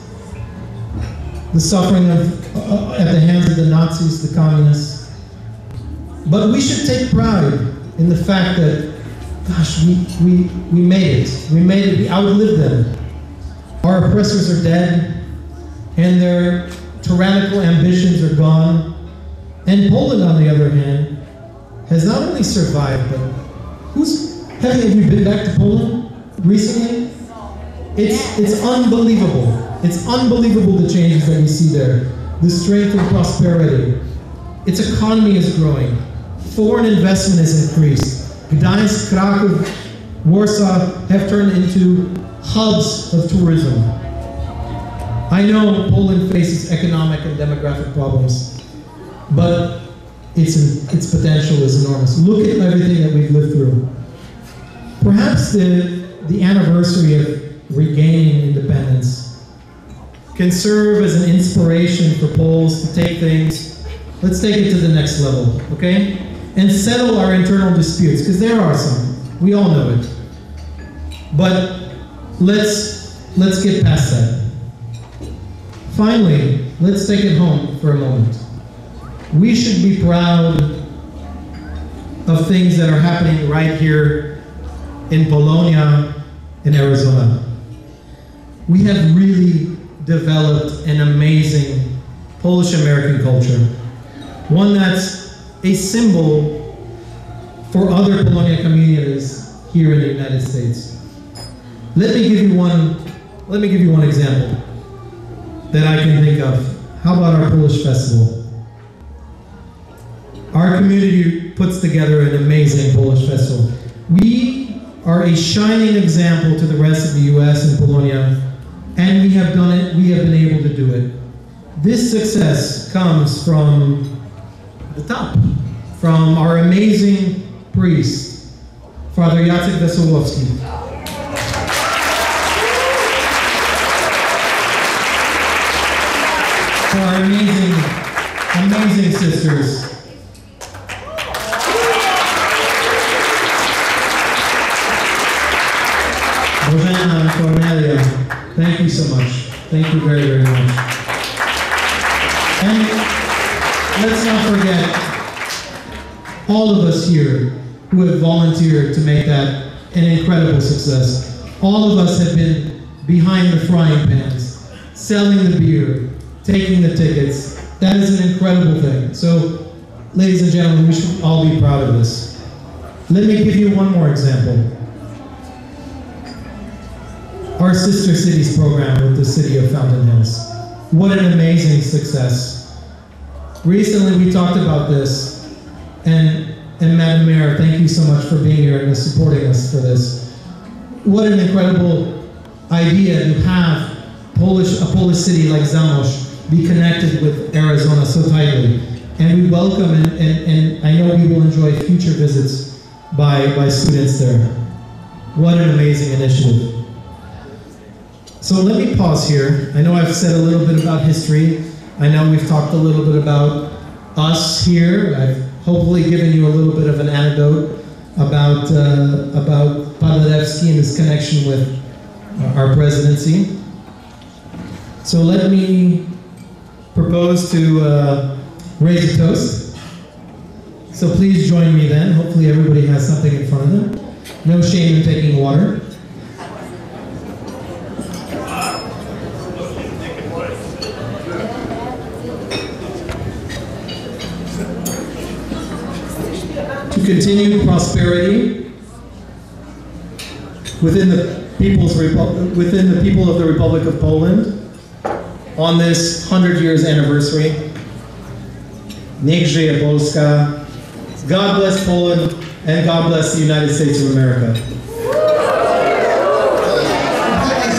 The suffering at the hands of the Nazis, the communists. But we should take pride in the fact that, gosh, we made it. We made it, we outlived them. Our oppressors are dead, and their tyrannical ambitions are gone. And Poland, on the other hand, has not only survived, but have you been back to Poland recently? It's unbelievable. It's unbelievable the changes that we see there. The strength and prosperity. Its economy is growing. Foreign investment has increased. Gdańsk, Kraków, Warsaw have turned into hubs of tourism. I know Poland faces economic and demographic problems, but its potential is enormous. Look at everything that we've lived through. Perhaps the anniversary of regaining independence can serve as an inspiration for Poles to take things, let's take it to the next level, okay? And settle our internal disputes, because there are some. We all know it. But let's get past that. Finally, let's take it home for a moment. We should be proud of things that are happening right here in Polonia, in Arizona. We have really developed an amazing Polish-American culture. One that's a symbol for other Polonia communities here in the United States. Let me give you one example that I can think of. How about our Polish festival? Our community puts together an amazing Polish festival. We are a shining example to the rest of the US and Polonia, and we have done it, we have been able to do it. This success comes from the top, from our amazing priest, Father Jacek Wesołowski. For our amazing sisters. Bożena and Cornelia, thank you so much. Thank you very, very much. And let's not forget all of us here who have volunteered to make that an incredible success. All of us have been behind the frying pans, selling the beer, taking the tickets. That is an incredible thing. So, ladies and gentlemen, we should all be proud of this. Let me give you one more example. our Sister Cities program with the city of Fountain Hills. What an amazing success. Recently we talked about this, and Madam Mayor, thank you so much for being here and supporting us for this. What an incredible idea to have a Polish city like Zamość be connected with Arizona so tightly. And we welcome, and I know we will enjoy future visits by students there. What an amazing initiative. So let me pause here. I know I've said a little bit about history. I know we've talked a little bit about us here. I've hopefully given you a little bit of an anecdote about Paderewski and his connection with our presidency. So let me propose to raise a toast. So please join me then. Hopefully everybody has something in front of them. No shame in taking water. To continue prosperity within the people of the Republic of Poland on this 100 years anniversary. Niech żyje Polska. God bless Poland and God bless the United States of America.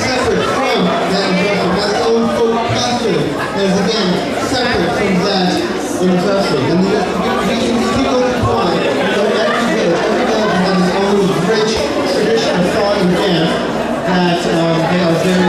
Separate from that investment, that's own folk custom. That is again separate from that investment. And these people apply, every village has its own rich tradition of thought and dance that they are very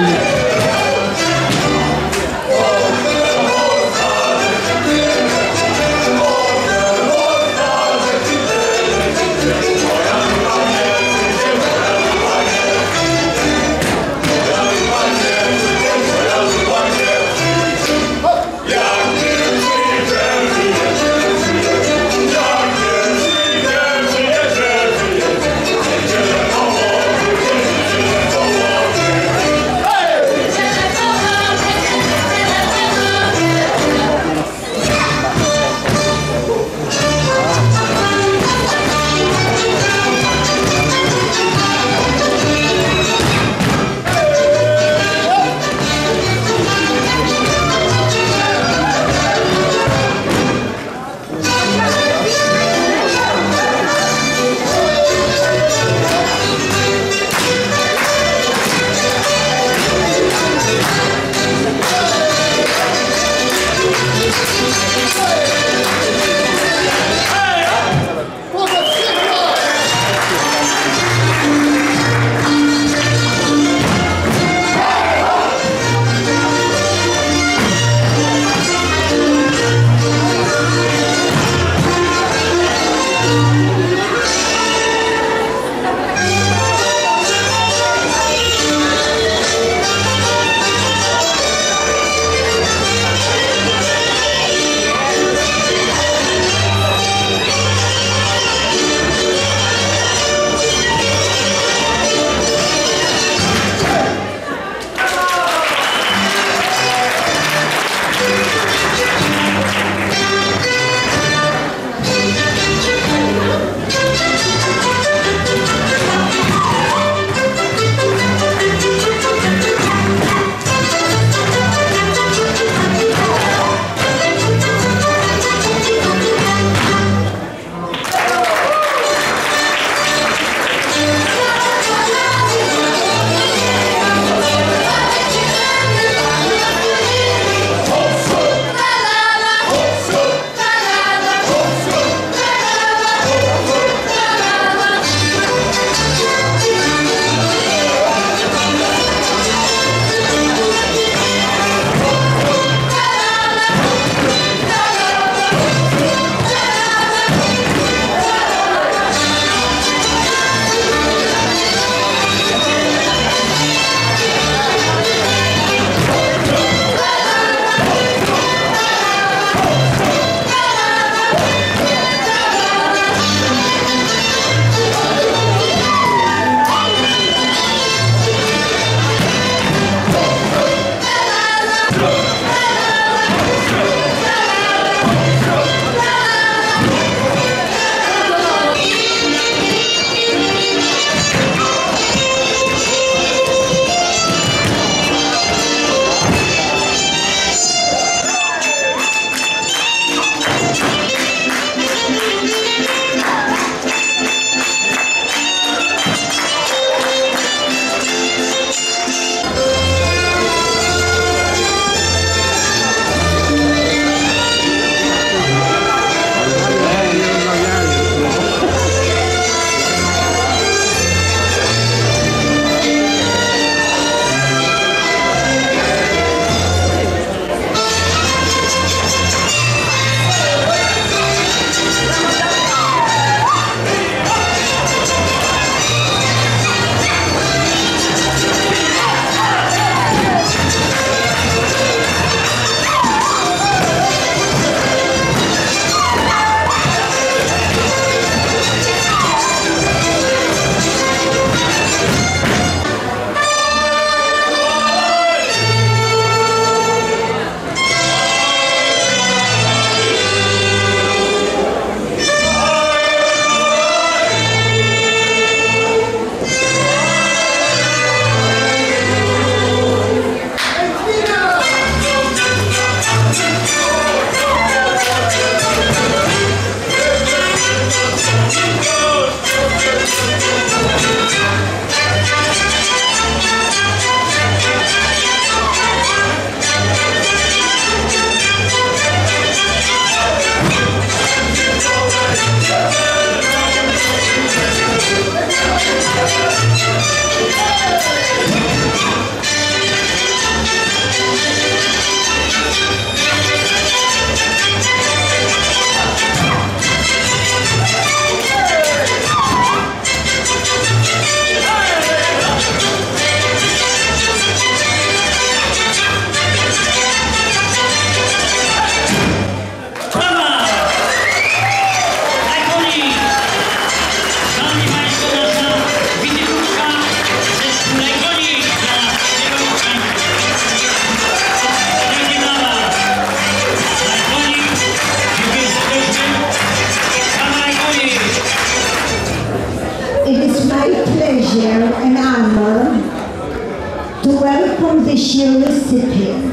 this year's recipient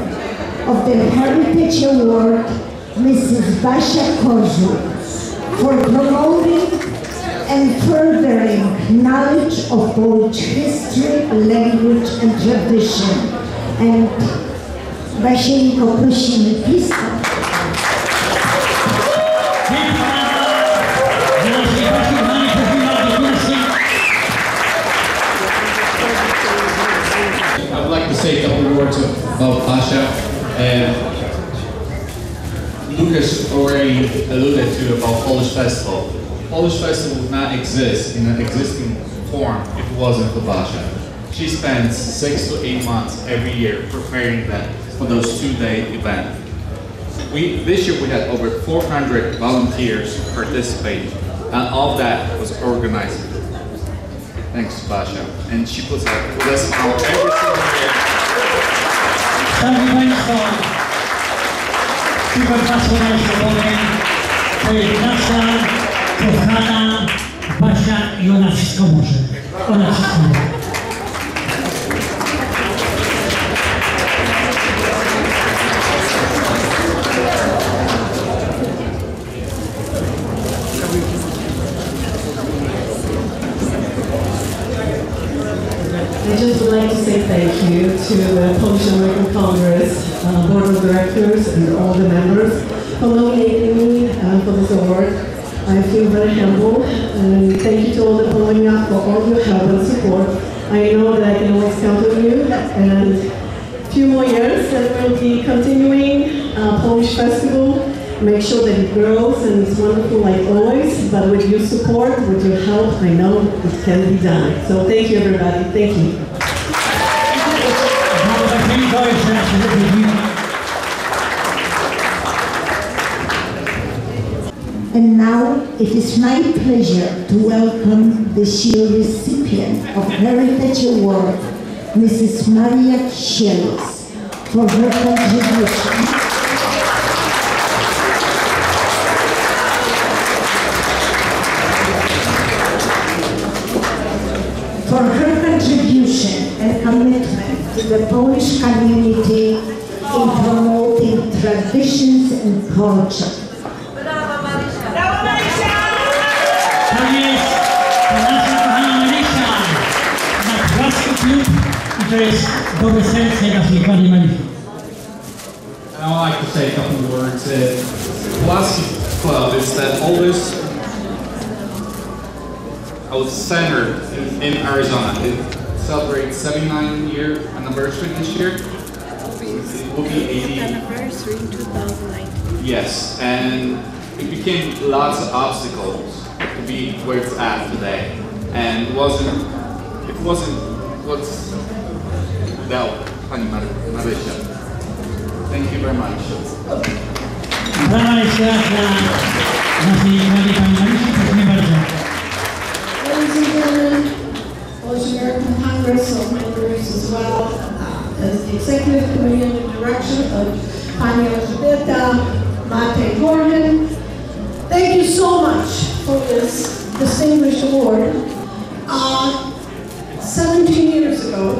of the Heritage Award, Mrs. Basia Kozul, for promoting and furthering knowledge of Polish history, language and tradition. And Basieńko, prosimy blisko. I would like to say a couple of words about Basia. Lucas already alluded to about Polish Festival. Polish Festival would not exist in an existing form if it wasn't for Basia. She spends 6 to 8 months every year preparing that for those 2-day events. This year we had over 400 volunteers participating, and all of that was organized thanks to Basia. And she puts out with us out every single year. Szanowni Państwo, tylko dwa słowa jeszcze powiem. To jest nasza kochana Basia i ona wszystko może. Ona wszystko może. I just would like to say thank you to the Polish American Congress Board of Directors and all the members for nominating me for this award. I feel very humble, and thank you to all the Polonia for all your help and support. I know that I can always count on you, and a few more years and we'll be continuing Polish Festival. Make sure that it grows and it's wonderful like always, but with your support, with your help, I know it can be done. So thank you everybody, thank you. And now it is my pleasure to welcome this year's recipient of Heritage Award, Mrs. Maria Kisielus, for her contribution. For her contribution and commitment to the Polish community in promoting traditions and culture. To jest nasza kochana Marysia, nasz własny klub i to jest dobre serce naszej pani Marysi. I would like to say a couple of words. Pulaski Club is that oldest center in Arizona. It celebrates 79-year anniversary this year. It will be 80. Anniversary in 2019. Yes, and it became lots of obstacles to be where it's at today, and it wasn't what's without Pani Marysia. Thank you very much. Brawa jeszcze raz dla naszej młodej pani Marysi, proszę bardzo. Ladies and gentlemen, Polish American Congress, so members as well, as the Executive Committee under the direction of Pani Elżbieta Matej-Gordon. Thank you so much for this distinguished award. 17 years ago,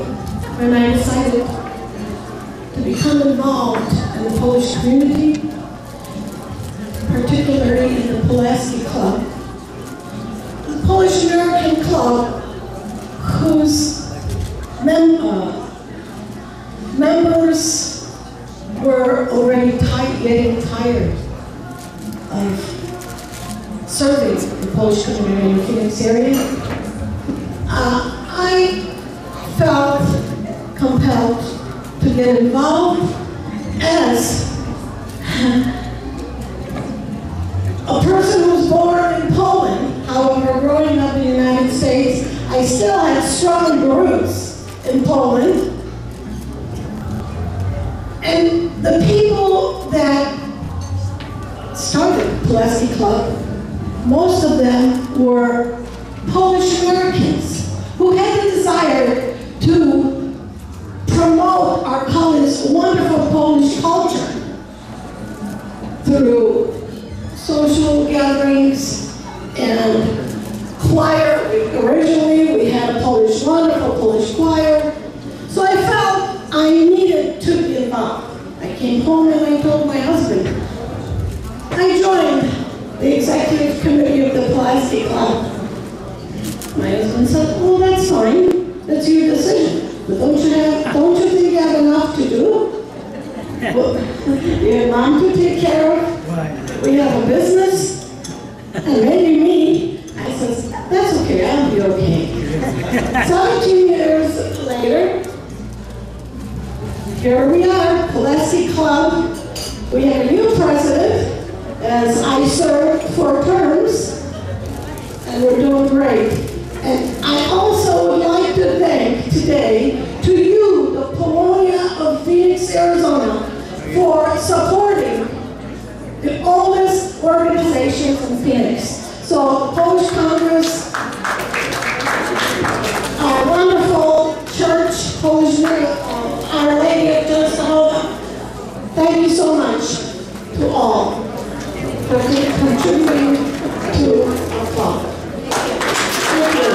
when I decided to become involved in the Polish community, particularly in the Pulaski Club, the Polish American Club, whose members were already getting tired of serving the Polish community in the Phoenix area, I felt compelled to get involved as a person who was born in Poland. However, growing up in the United States, I still had strong roots in Poland. And the people that started Pulaski Club, most of them were Polish Americans who had the desire to promote our college's wonderful Polish culture through social gatherings and choir. Originally, we had a wonderful Polish choir. So I felt I came home and I told my husband. I joined the executive committee of the Pulaski Club. My husband said, "Oh, that's fine. That's your decision. But don't you think you have enough to do? Well, you have mom to take care of. We have a business, and maybe me." I said, "That's okay. I'll be okay." 17 years later, here we are, Pulaski Club. We have a new president, as I served 4 terms, and we're doing great. And I also would like to thank today to you, the Polonia of Phoenix, Arizona, for supporting the oldest organization in Phoenix. So, Polish Congress, our wonderful church, Polish Our Lady of Częstochowa, thank you so much to all for contributing to our club. Thank you.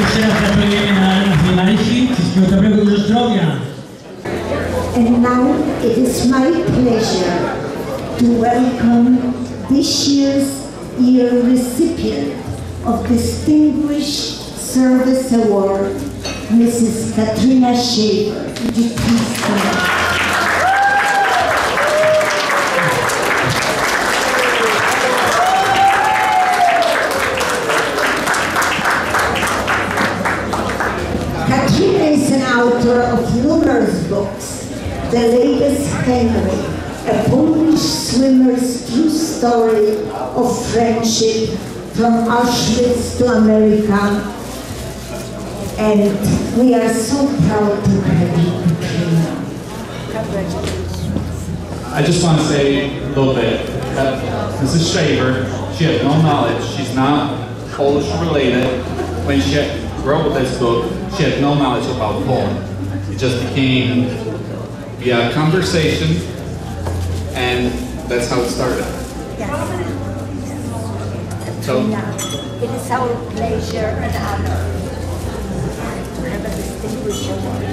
Jeszcze raz gratulujemy nacjonaliści. Wszystkiego dobrego, dużo zdrowia. And now it is my pleasure to welcome this year's recipient of Distinguished Service Award, Mrs. Katrina Schaefer. Would you please stand? Katrina is an author of numerous books. The latest, Henry, a Polish swimmer's true story of friendship from Auschwitz to America. And we are so proud to have you, Katrina. I just want to say a little bit that Mrs. Schaefer, she had no knowledge. She's not Polish related. When she wrote this book, she had no knowledge about Poland. It just became via conversation, and that's how it started. So, it is our pleasure and honor to have a distinguished award.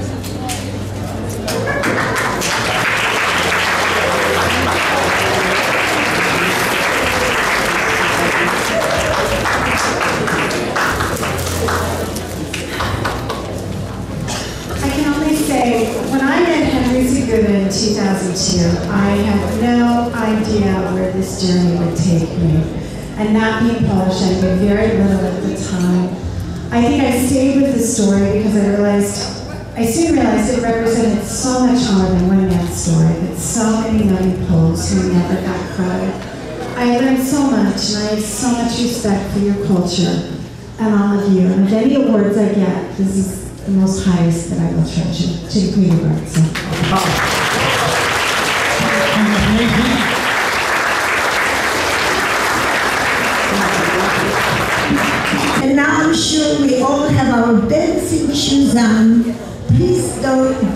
I can only say, when I met Henry Ziguda in 2002, I had no idea where this journey would take me. And not being Polish, I knew very little at the time. I think I stayed with the story because I soon realized it represented so much more than one man's story, but so many young Poles who never got credit. I learned so much, and I have so much respect for your culture and all of you. And of any awards I get, this is the most highest that I will treasure. Dziękuję bardzo. And now I'm sure we all have our dancing shoes on. Please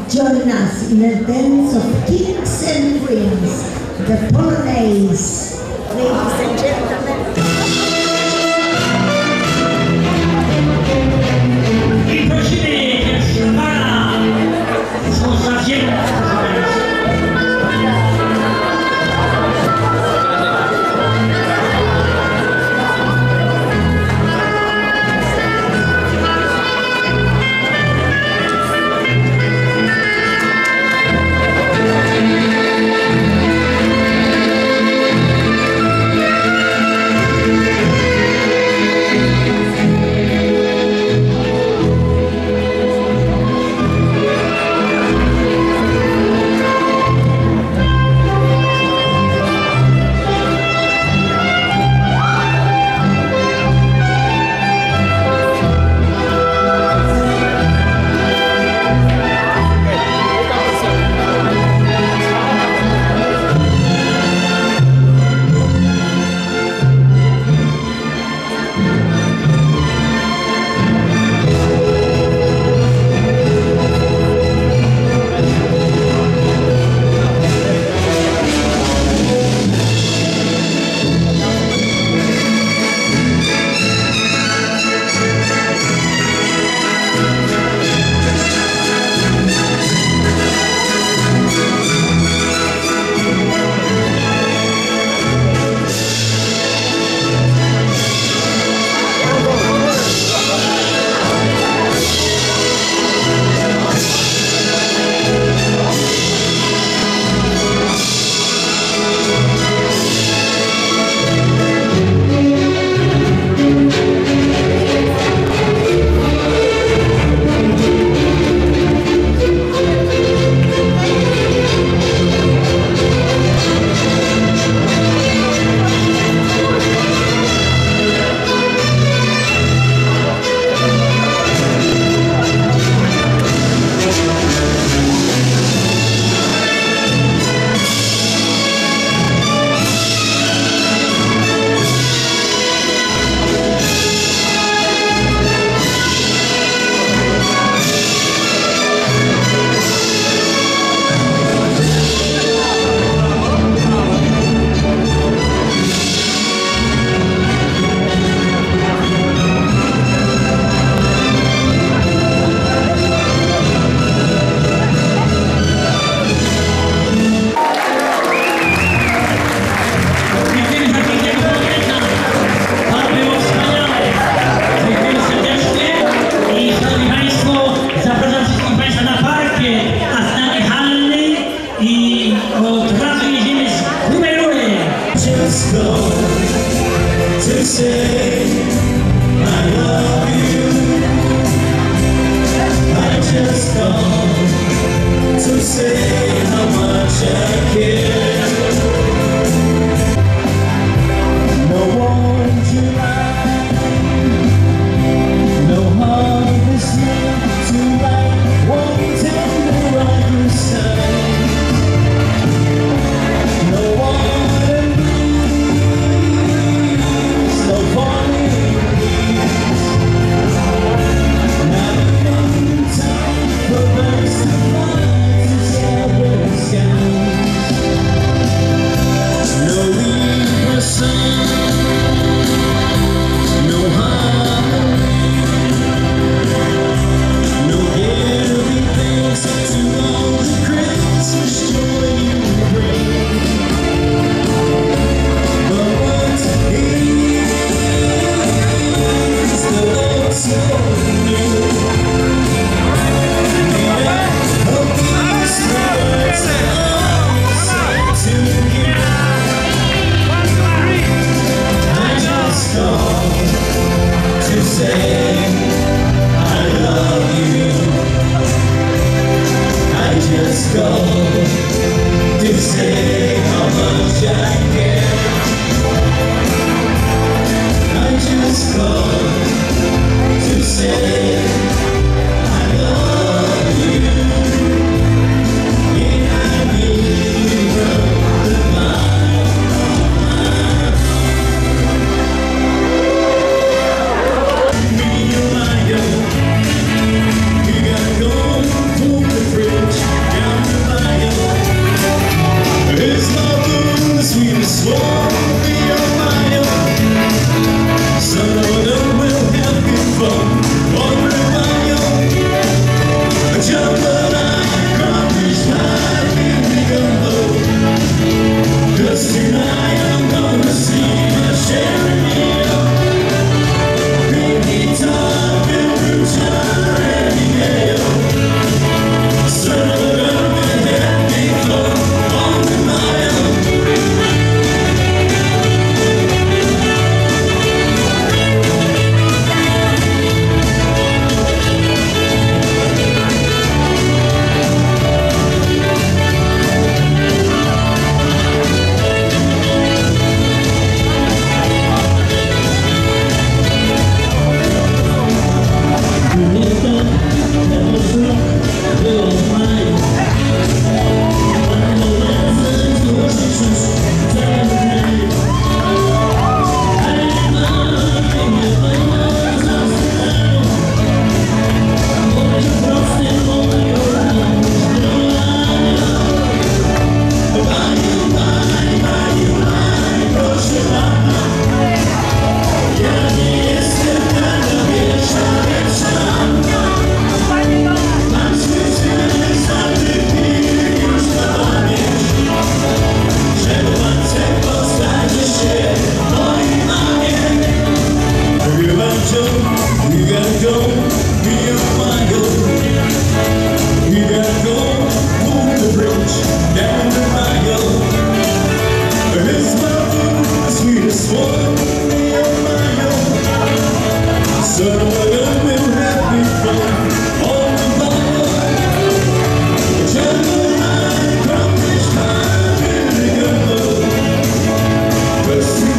join us in a dance of kings and queens, the Polonaise. Ladies and gentlemen. I prosimy pierwszy pana z Konstancją. say I love you. I just called to say how much I care. No one July, no harvest moon to light one tender August time. No autumn breeze, no falling leaves, not even time for birds to fly to separate skies. No Libra sun, no Halloween, no giving thanks to all the Christmas joy you bring. But what is the love so new? Made up of these words I said to you. I just called to say I love you. I just called to say how much I care. I just called to say I love you. And I mean you from the bottom of my heart. Me, my own, we gotta go over the bridge down to Ohio. It's not the sweetest one, me on my own. Some of them will have good fun on Ohio. A job that I accomplished, my baby low. 'Cause tonight I'm gonna see my Cherokee. Big guitar, big roots, and Gale. Some of them will have big fun on Ohio. Let's see.